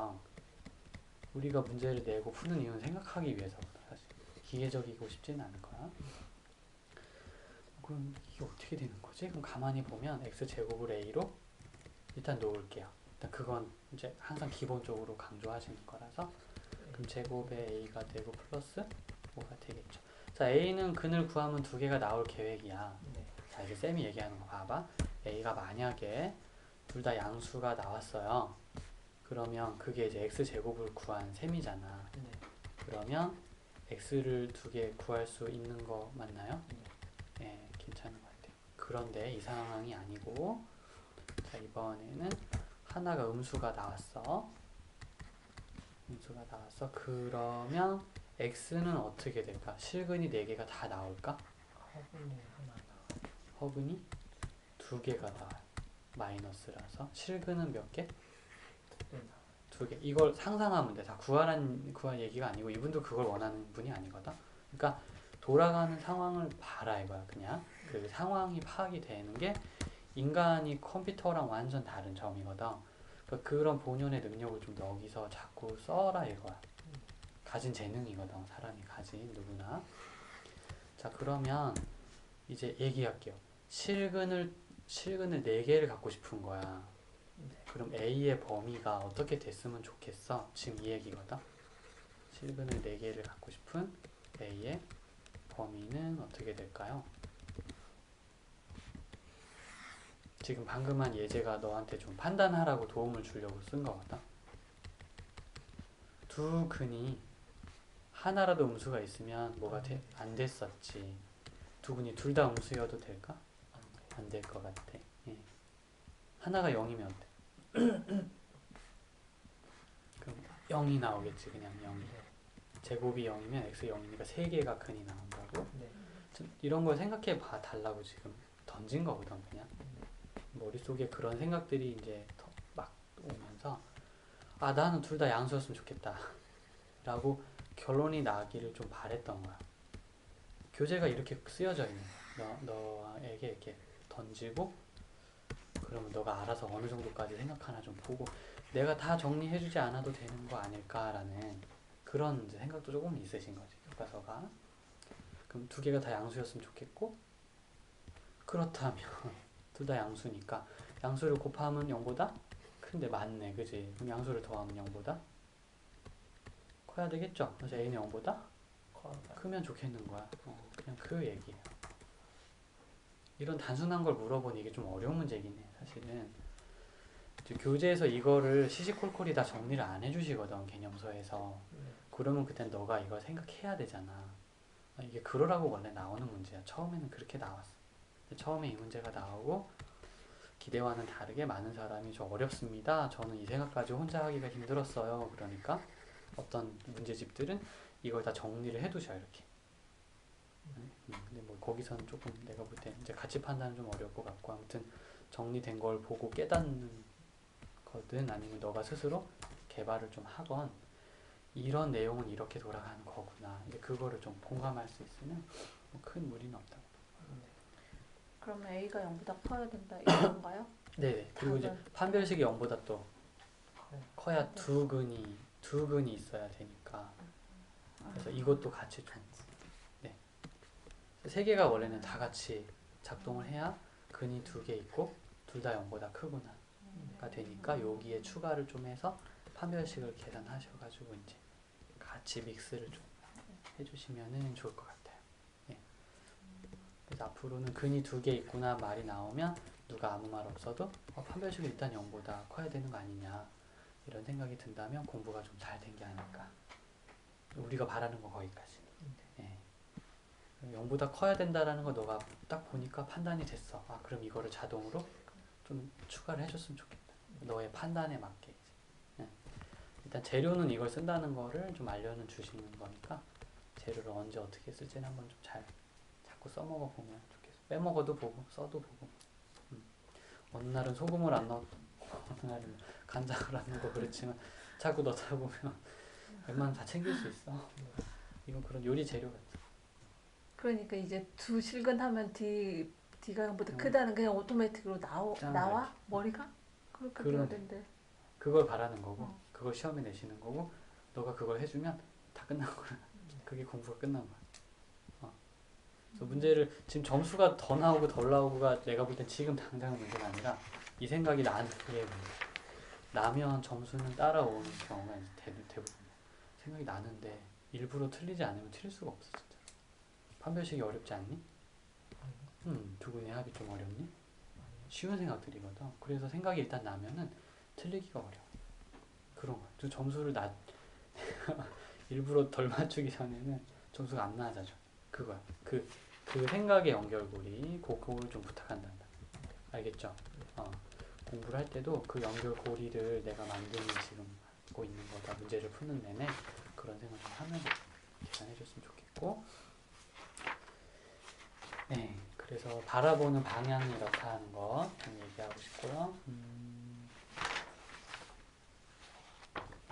우리가 문제를 내고 푸는 이유는 생각하기 위해서거든. 사실 기계적이고 싶지는 않을 거야. 그럼 이게 어떻게 되는 거지? 그럼 가만히 보면 x제곱을 a로 일단 놓을게요. 일단 그건 이제 항상 기본적으로 강조하시는 거라서 그럼 제곱에 a가 되고 플러스 5가 되겠죠. 자, a는 근을 구하면 두 개가 나올 계획이야. 네. 자, 이제 쌤이 얘기하는 거 봐봐. a가 만약에 둘 다 양수가 나왔어요. 그러면 그게 이제 x제곱을 구한 셈이잖아. 네. 그러면 x를 두 개 구할 수 있는 거 맞나요? 네, 괜찮은 것 같아요. 그런데 이 상황이 아니고 자, 이번에는 하나가 음수가 나왔어. 음수가 나왔어. 그러면 x는 어떻게 될까? 실근이 4개가 다 나올까? 허분이 하나 나와요. 허근이 2개가 나와요. 마이너스라서 실근은 몇 개? 두 개. 이걸 상상하면 돼. 다 구할 얘기가 아니고 이분도 그걸 원하는 분이 아니거든. 그러니까 돌아가는 상황을 봐라 이거야. 그냥 그 상황이 파악이 되는 게 인간이 컴퓨터랑 완전 다른 점이거든. 그러니까 그런 본연의 능력을 좀 여기서 자꾸 써라 이거야. 가진 재능이거든. 사람이 가진 누구나. 자 그러면 이제 얘기할게요. 실근을 4개를 갖고 싶은 거야. 그럼 A의 범위가 어떻게 됐으면 좋겠어? 지금 이 얘기거든. 실근을 4개를 갖고 싶은 A의 범위는 어떻게 될까요? 지금 방금 한 예제가 너한테 좀 판단하라고 도움을 주려고 쓴 거거든. 두 근이 하나라도 음수가 있으면 뭐가 안 됐었지. 두 근이 둘 다 음수여도 될까? 안 될 것 같아. 예. 하나가 0이면 어때? 그럼 0이 나오겠지. 그냥 0이. 제곱이 0이면 x 0이니까 3개가 근이 나온다고. 네. 이런 걸 생각해 봐 달라고 지금 던진 거거든. 그냥 머릿속에 그런 생각들이 이제 막 오면서 아 나는 둘 다 양수였으면 좋겠다 라고 결론이 나기를 좀 바랬던 거야. 교재가 이렇게 쓰여져 있는 거야. 너에게 이렇게 던지고 그러면 너가 알아서 어느 정도까지 생각하나 좀 보고 내가 다 정리해주지 않아도 되는 거 아닐까라는 그런 이제 생각도 조금 있으신 거지. 교과서가. 그럼 두 개가 다 양수였으면 좋겠고 그렇다면 둘 다 양수니까 양수를 곱하면 0보다 큰데 맞네. 그지? 그럼 양수를 더하면 0보다 커야 되겠죠? 그래서 a는 0보다 크면 좋겠는 거야. 그냥 그 얘기예요. 이런 단순한 걸 물어보니 이게 좀 어려운 문제긴 해. 사실은 교재에서 이거를 시시콜콜이 다 정리를 안 해주시거든. 개념서에서. 그러면 그땐 너가 이걸 생각해야 되잖아. 이게 그러라고 원래 나오는 문제야. 처음에는 그렇게 나왔어. 처음에 이 문제가 나오고 기대와는 다르게 많은 사람이 저 어렵습니다. 저는 이 생각까지 혼자 하기가 힘들었어요. 그러니까 어떤 문제집들은 이걸 다 정리를 해두셔 이렇게. 근데 뭐 거기서는 조금 내가 볼 때 이제 가치 판단은 좀 어려울 것 같고 아무튼 정리된 걸 보고 깨닫는 거든 아니면 너가 스스로 개발을 좀 하건 이런 내용은 이렇게 돌아가는 거구나. 이제 그거를 좀 공감할 수 있으면 뭐 큰 무리는 없다고. 그러면 A가 0보다 커야 된다 이건가요? 네네. 그리고 이제 판별식이 0보다 또 커야 두 근이 있어야 되니까. 그래서 이것도 같이 좀. 네. 세 개가 원래는 다 같이 작동을 해야 근이 2개 있고 둘 다 0보다 크구나가 되니까 여기에 추가를 좀 해서 판별식을 계산하셔가지고 이제 같이 믹스를 좀 해주시면은 좋을 것 같아요. 네. 그래서 앞으로는 근이 2개 있구나 말이 나오면 누가 아무 말 없어도 판별식이 일단 0보다 커야 되는 거 아니냐 이런 생각이 든다면 공부가 좀 잘 된 게 아닐까. 우리가 바라는 거 거기까지. 네. 0보다 커야 된다라는 거 너가 딱 보니까 판단이 됐어. 아 그럼 이거를 자동으로 좀 추가를 해줬으면 좋겠다. 너의 판단에 맞게. 네. 일단 재료는 이걸 쓴다는 거를 좀 알려는 주시는 거니까 재료를 언제 어떻게 쓸지는 한번 좀 잘 자꾸 써먹어 보면 좋겠어. 빼먹어도 보고 써도 보고. 어느 날은 소금을 안 넣고 어느 날은 간장을 안 넣고 그렇지만 자꾸 넣다 보면 웬만하면 다 챙길 수 있어. 이건 그런 요리 재료 같아. 그러니까 이제 두 실근하면 D가 0보다 크다는 그냥 오토매틱으로 나와? 머리가? 그렇게 돼야 된대. 그걸 바라는 거고 그걸 시험에 내시는 거고 너가 그걸 해주면 다 끝난 거야. 그게 공부가 끝난 거야. 그래서 문제를 지금 점수가 더 나오고 덜 나오고가 내가 볼 땐 지금 당장 문제가 아니라 이 생각이 나는 게 나면 점수는 따라오는 경우가 대부분 생각이 나는데 일부러 틀리지 않으면 틀릴 수가 없어 진짜. 판별식이 어렵지 않니? 두 분의 합이 좀 어렵니? 쉬운 생각들이거든. 그래서 생각이 일단 나면은 틀리기가 어려워. 그런 거야. 또 점수를 일부러 덜 맞추기 전에는 점수가 안 낮아져. 그거야. 그 생각의 연결고리, 그거를 좀 부탁한단다. 알겠죠? 공부를 할 때도 그 연결고리를 내가 만드는 지금 하고 있는 거다. 문제를 푸는 내내 그런 생각 좀 하면서 계산해 줬으면 좋겠고. 네. 그래서 바라보는 방향이 이렇다 하는 거 좀 얘기하고 싶고요.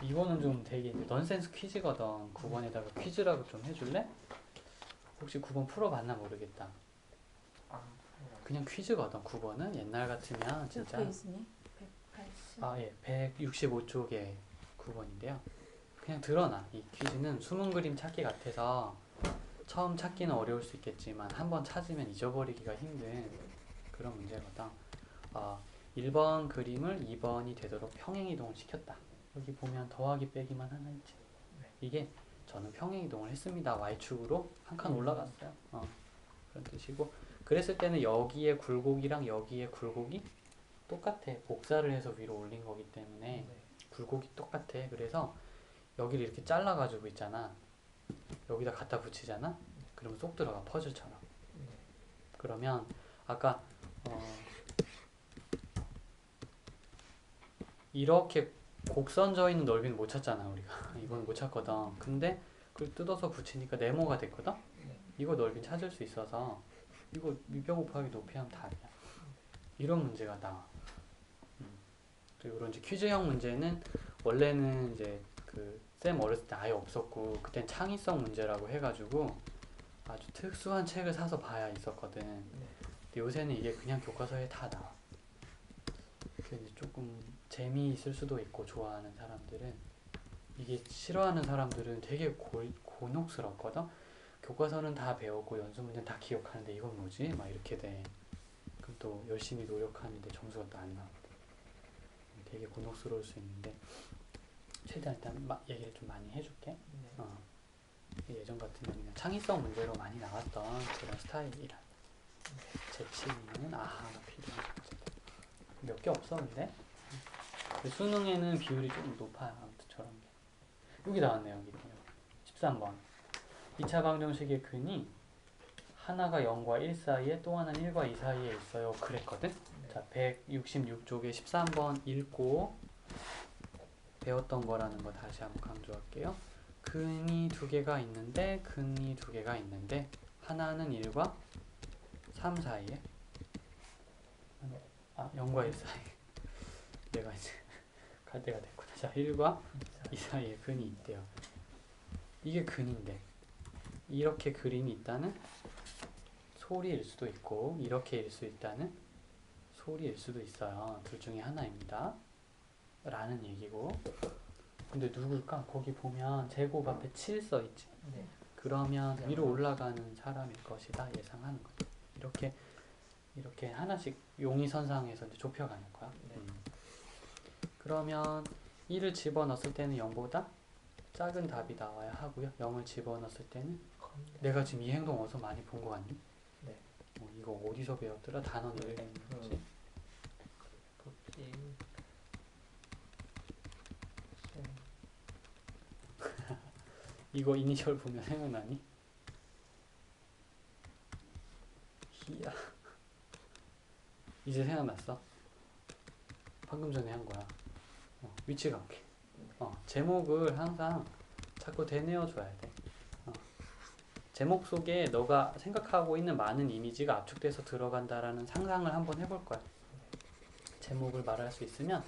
이거는 좀 되게 이제 넌센스 퀴즈거든. 9번에다가 퀴즈라고 좀 해줄래? 혹시 9번 풀어봤나 모르겠다. 안 그냥 퀴즈거든. 9번은 옛날 같으면 몇 진짜 페이지니? 180. 아, 예. 165쪽에 9번인데요. 그냥 들어놔. 이 퀴즈는 숨은 그림 찾기 같아서 처음 찾기는 어려울 수 있겠지만 한번 찾으면 잊어버리기가 힘든 그런 문제거든. 1번 그림을 2번이 되도록 평행이동을 시켰다. 여기 보면 더하기 빼기만 하나 있지. 이게 저는 평행이동을 했습니다. Y축으로 한 칸 올라갔어요. 그런 뜻이고, 그랬을 때는 여기에 굴곡이랑 여기에 굴곡이 똑같아. 복사를 해서 위로 올린 거기 때문에 네. 굴곡이 똑같아. 그래서 여기를 이렇게 잘라가지고 있잖아. 여기다 갖다 붙이잖아. 그러면 쏙 들어가, 퍼즐처럼. 네. 그러면 아까 이렇게 곡선져 있는 넓이는 못 찾잖아 우리가. 이건 못 찾거든. 근데 그걸 뜯어서 붙이니까 네모가 됐거든. 네. 이거 넓이 찾을 수 있어서 이거 밑변 곱하기 높이 하면 답이야. 이런 문제가 나와. 그리고 이런 이제 퀴즈형 문제는 원래는 이제 그 쌤 어렸을 때 아예 없었고, 그땐 창의성 문제라고 해가지고 아주 특수한 책을 사서 봐야 있었거든. 근데 요새는 이게 그냥 교과서에 다 나와. 그게 이제 조금 재미있을 수도 있고, 좋아하는 사람들은. 이게 싫어하는 사람들은 되게 곤혹스럽거든. 교과서는 다 배우고 연습 문제는 다 기억하는데 이건 뭐지? 막 이렇게 돼. 그럼 또 열심히 노력하는데 점수가 또 안 나오거든. 되게 곤혹스러울 수 있는데 최대한 일단 얘기를 좀 많이 해줄게. 네. 예전 같으면 그냥 창의성 문제로 많이 나왔던 그런 스타일이라. 재치는 아하가 필요한 문제들. 몇 개 없어 근데? 수능에는 비율이 좀 높아요. 아무튼 저런 게. 여기 나왔네요. 여기 13번. 2차 방정식의 근이 하나가 0과 1 사이에 또 하나는 1과 2 사이에 있어요. 그랬거든? 자, 166쪽에 13번 읽고 배웠던 거라는 거 다시 한번 강조할게요. 근이 두 개가 있는데 하나는 1과 3 사이에 0과 1 사이에 내가 이제 갈 때가 됐구나. 자, 1과 2 사이에 근이 있대요. 이게 근인데 이렇게 그림이 있다는 소리일 수도 있고 이렇게 일 수 있다는 소리일 수도 있어요. 둘 중에 하나입니다. 라는 얘기고. 근데 누굴까? 거기 보면 제곱 앞에 7 써있지. 네. 그러면 위로 올라가는 사람일 것이다 예상하는 거죠. 이렇게 하나씩 용의선상에서 이제 좁혀가는 거야. 네. 그러면 1을 집어넣었을 때는 0보다 작은 답이 나와야 하고요. 0을 집어넣었을 때는 내가 지금 이 행동 어디서 많이 본 거 같니? 네. 이거 어디서 배웠더라? 단어를 읽는지. 도끼. 이거 이니셜 보면 생각나니? 히야. 이제 생각났어. 방금 전에 한 거야. 위치관계. 제목을 항상 자꾸 되뇌어줘야 돼. 제목 속에 너가 생각하고 있는 많은 이미지가 압축돼서 들어간다라는 상상을 한번 해볼 거야. 제목을 말할 수 있으면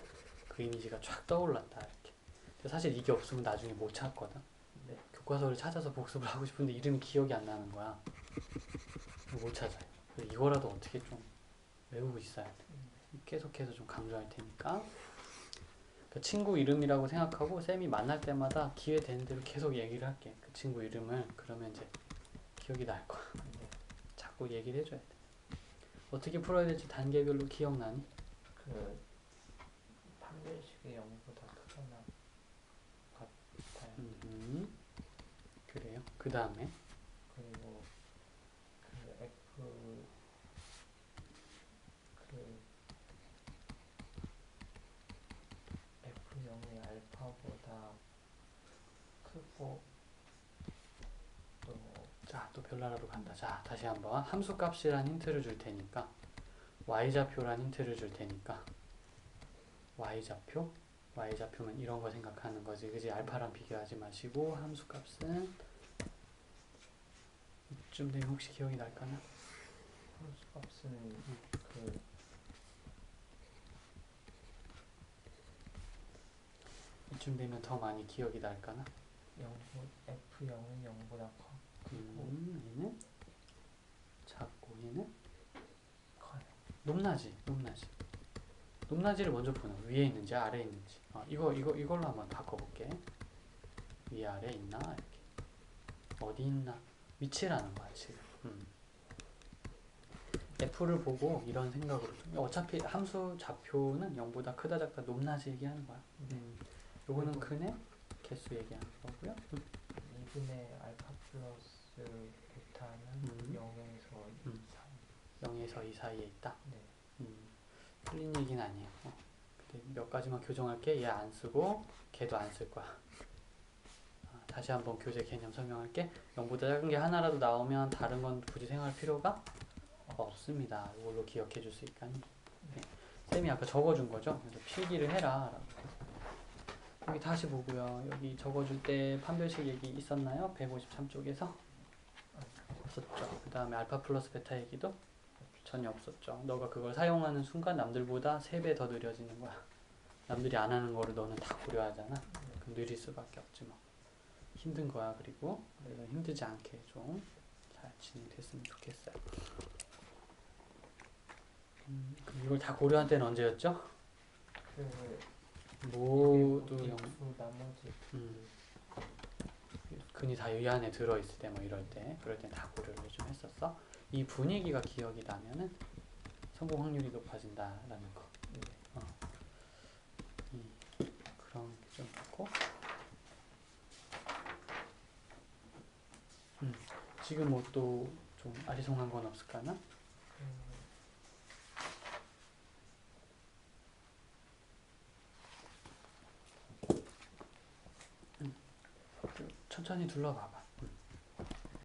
그 이미지가 쫙 떠올랐다 이렇게. 근데 사실 이게 없으면 나중에 못 찾거든. 네. 교과서를 찾아서 복습을 하고 싶은데 이름이 기억이 안 나는 거야. 못 찾아요. 그래서 이거라도 어떻게 좀 외우고 있어야 돼. 계속해서 좀 강조할 테니까. 그 친구 이름이라고 생각하고 쌤이 만날 때마다 기회 되는 대로 계속 얘기를 할게. 그 친구 이름을. 그러면 이제 기억이 날 거야. 자꾸 얘기를 해줘야 돼. 어떻게 풀어야 될지 단계별로 기억나니? 그 판별식의 0보다 크거나 같아요. 그래요. 그 다음에 그리고 그 F0이 알파보다 크고 자, 또 별나라로 간다. 자, 다시 한번 함수값이란 힌트를 줄 테니까 y좌표란 힌트를 줄 테니까 y좌표면 이런 거 생각하는 거지. 그지? 알파랑 비교하지 마시고 함수값은 이쯤 되면 혹시 기억이 날까나? 함수값은 이쯤 되면 더 많이 기억이 날까나? F0은 0보다 크고 얘는 작고 얘는 커요. 높낮이를 먼저 보는 거야. 위에 있는지 아래에 있는지. 이걸로 한번 바꿔볼게. 위에 아래에 있나 이렇게. 어디 있나 위치라는 거야 지금. F를 보고 이런 생각으로 어차피 함수 좌표는 0보다 크다 작다 높낮이 얘기하는 거야. 요거는 크네 개수 얘기하는 거고요. 2분의 알파 플러스 베타는 0에서 2, 3. 0에서 2 사이에 있다. 네. 틀린 얘기는 아니에요. 근데 몇 가지만 교정할게. 얘 안 쓰고 걔도 안 쓸 거야. 다시 한번 교재 개념 설명할게. 0보다 작은 게 하나라도 나오면 다른 건 굳이 생각할 필요가 없습니다. 이걸로 기억해 줄 수 있까니. 네. 쌤이 아까 적어준 거죠. 그래서 필기를 해라 라고. 여기 다시 보고요. 여기 적어줄 때 판별식 얘기 있었나요? 153쪽에서 없었죠. 그 다음에 알파 플러스 베타 얘기도 전혀 없었죠. 너가 그걸 사용하는 순간 남들보다 3배 더 느려지는 거야. 남들이 안 하는 거를 너는 다 고려하잖아. 그럼 느릴 수밖에 없지 뭐. 힘든 거야. 그리고 그래서 힘들지 않게 좀 잘 진행됐으면 좋겠어요. 그럼 이걸 다 고려한 때는 언제였죠? 모두 수 나머지 근이 다 이 안에 들어있을 때 뭐 이럴 때 그럴 땐 다 고려를 좀 했었어. 이 분위기가 기억이 나면은 성공 확률이 높아진다라는 거. 그런 게 좀 있고. 지금 뭐 또 좀 아리송한 건 없을까나? 천천히 둘러봐봐.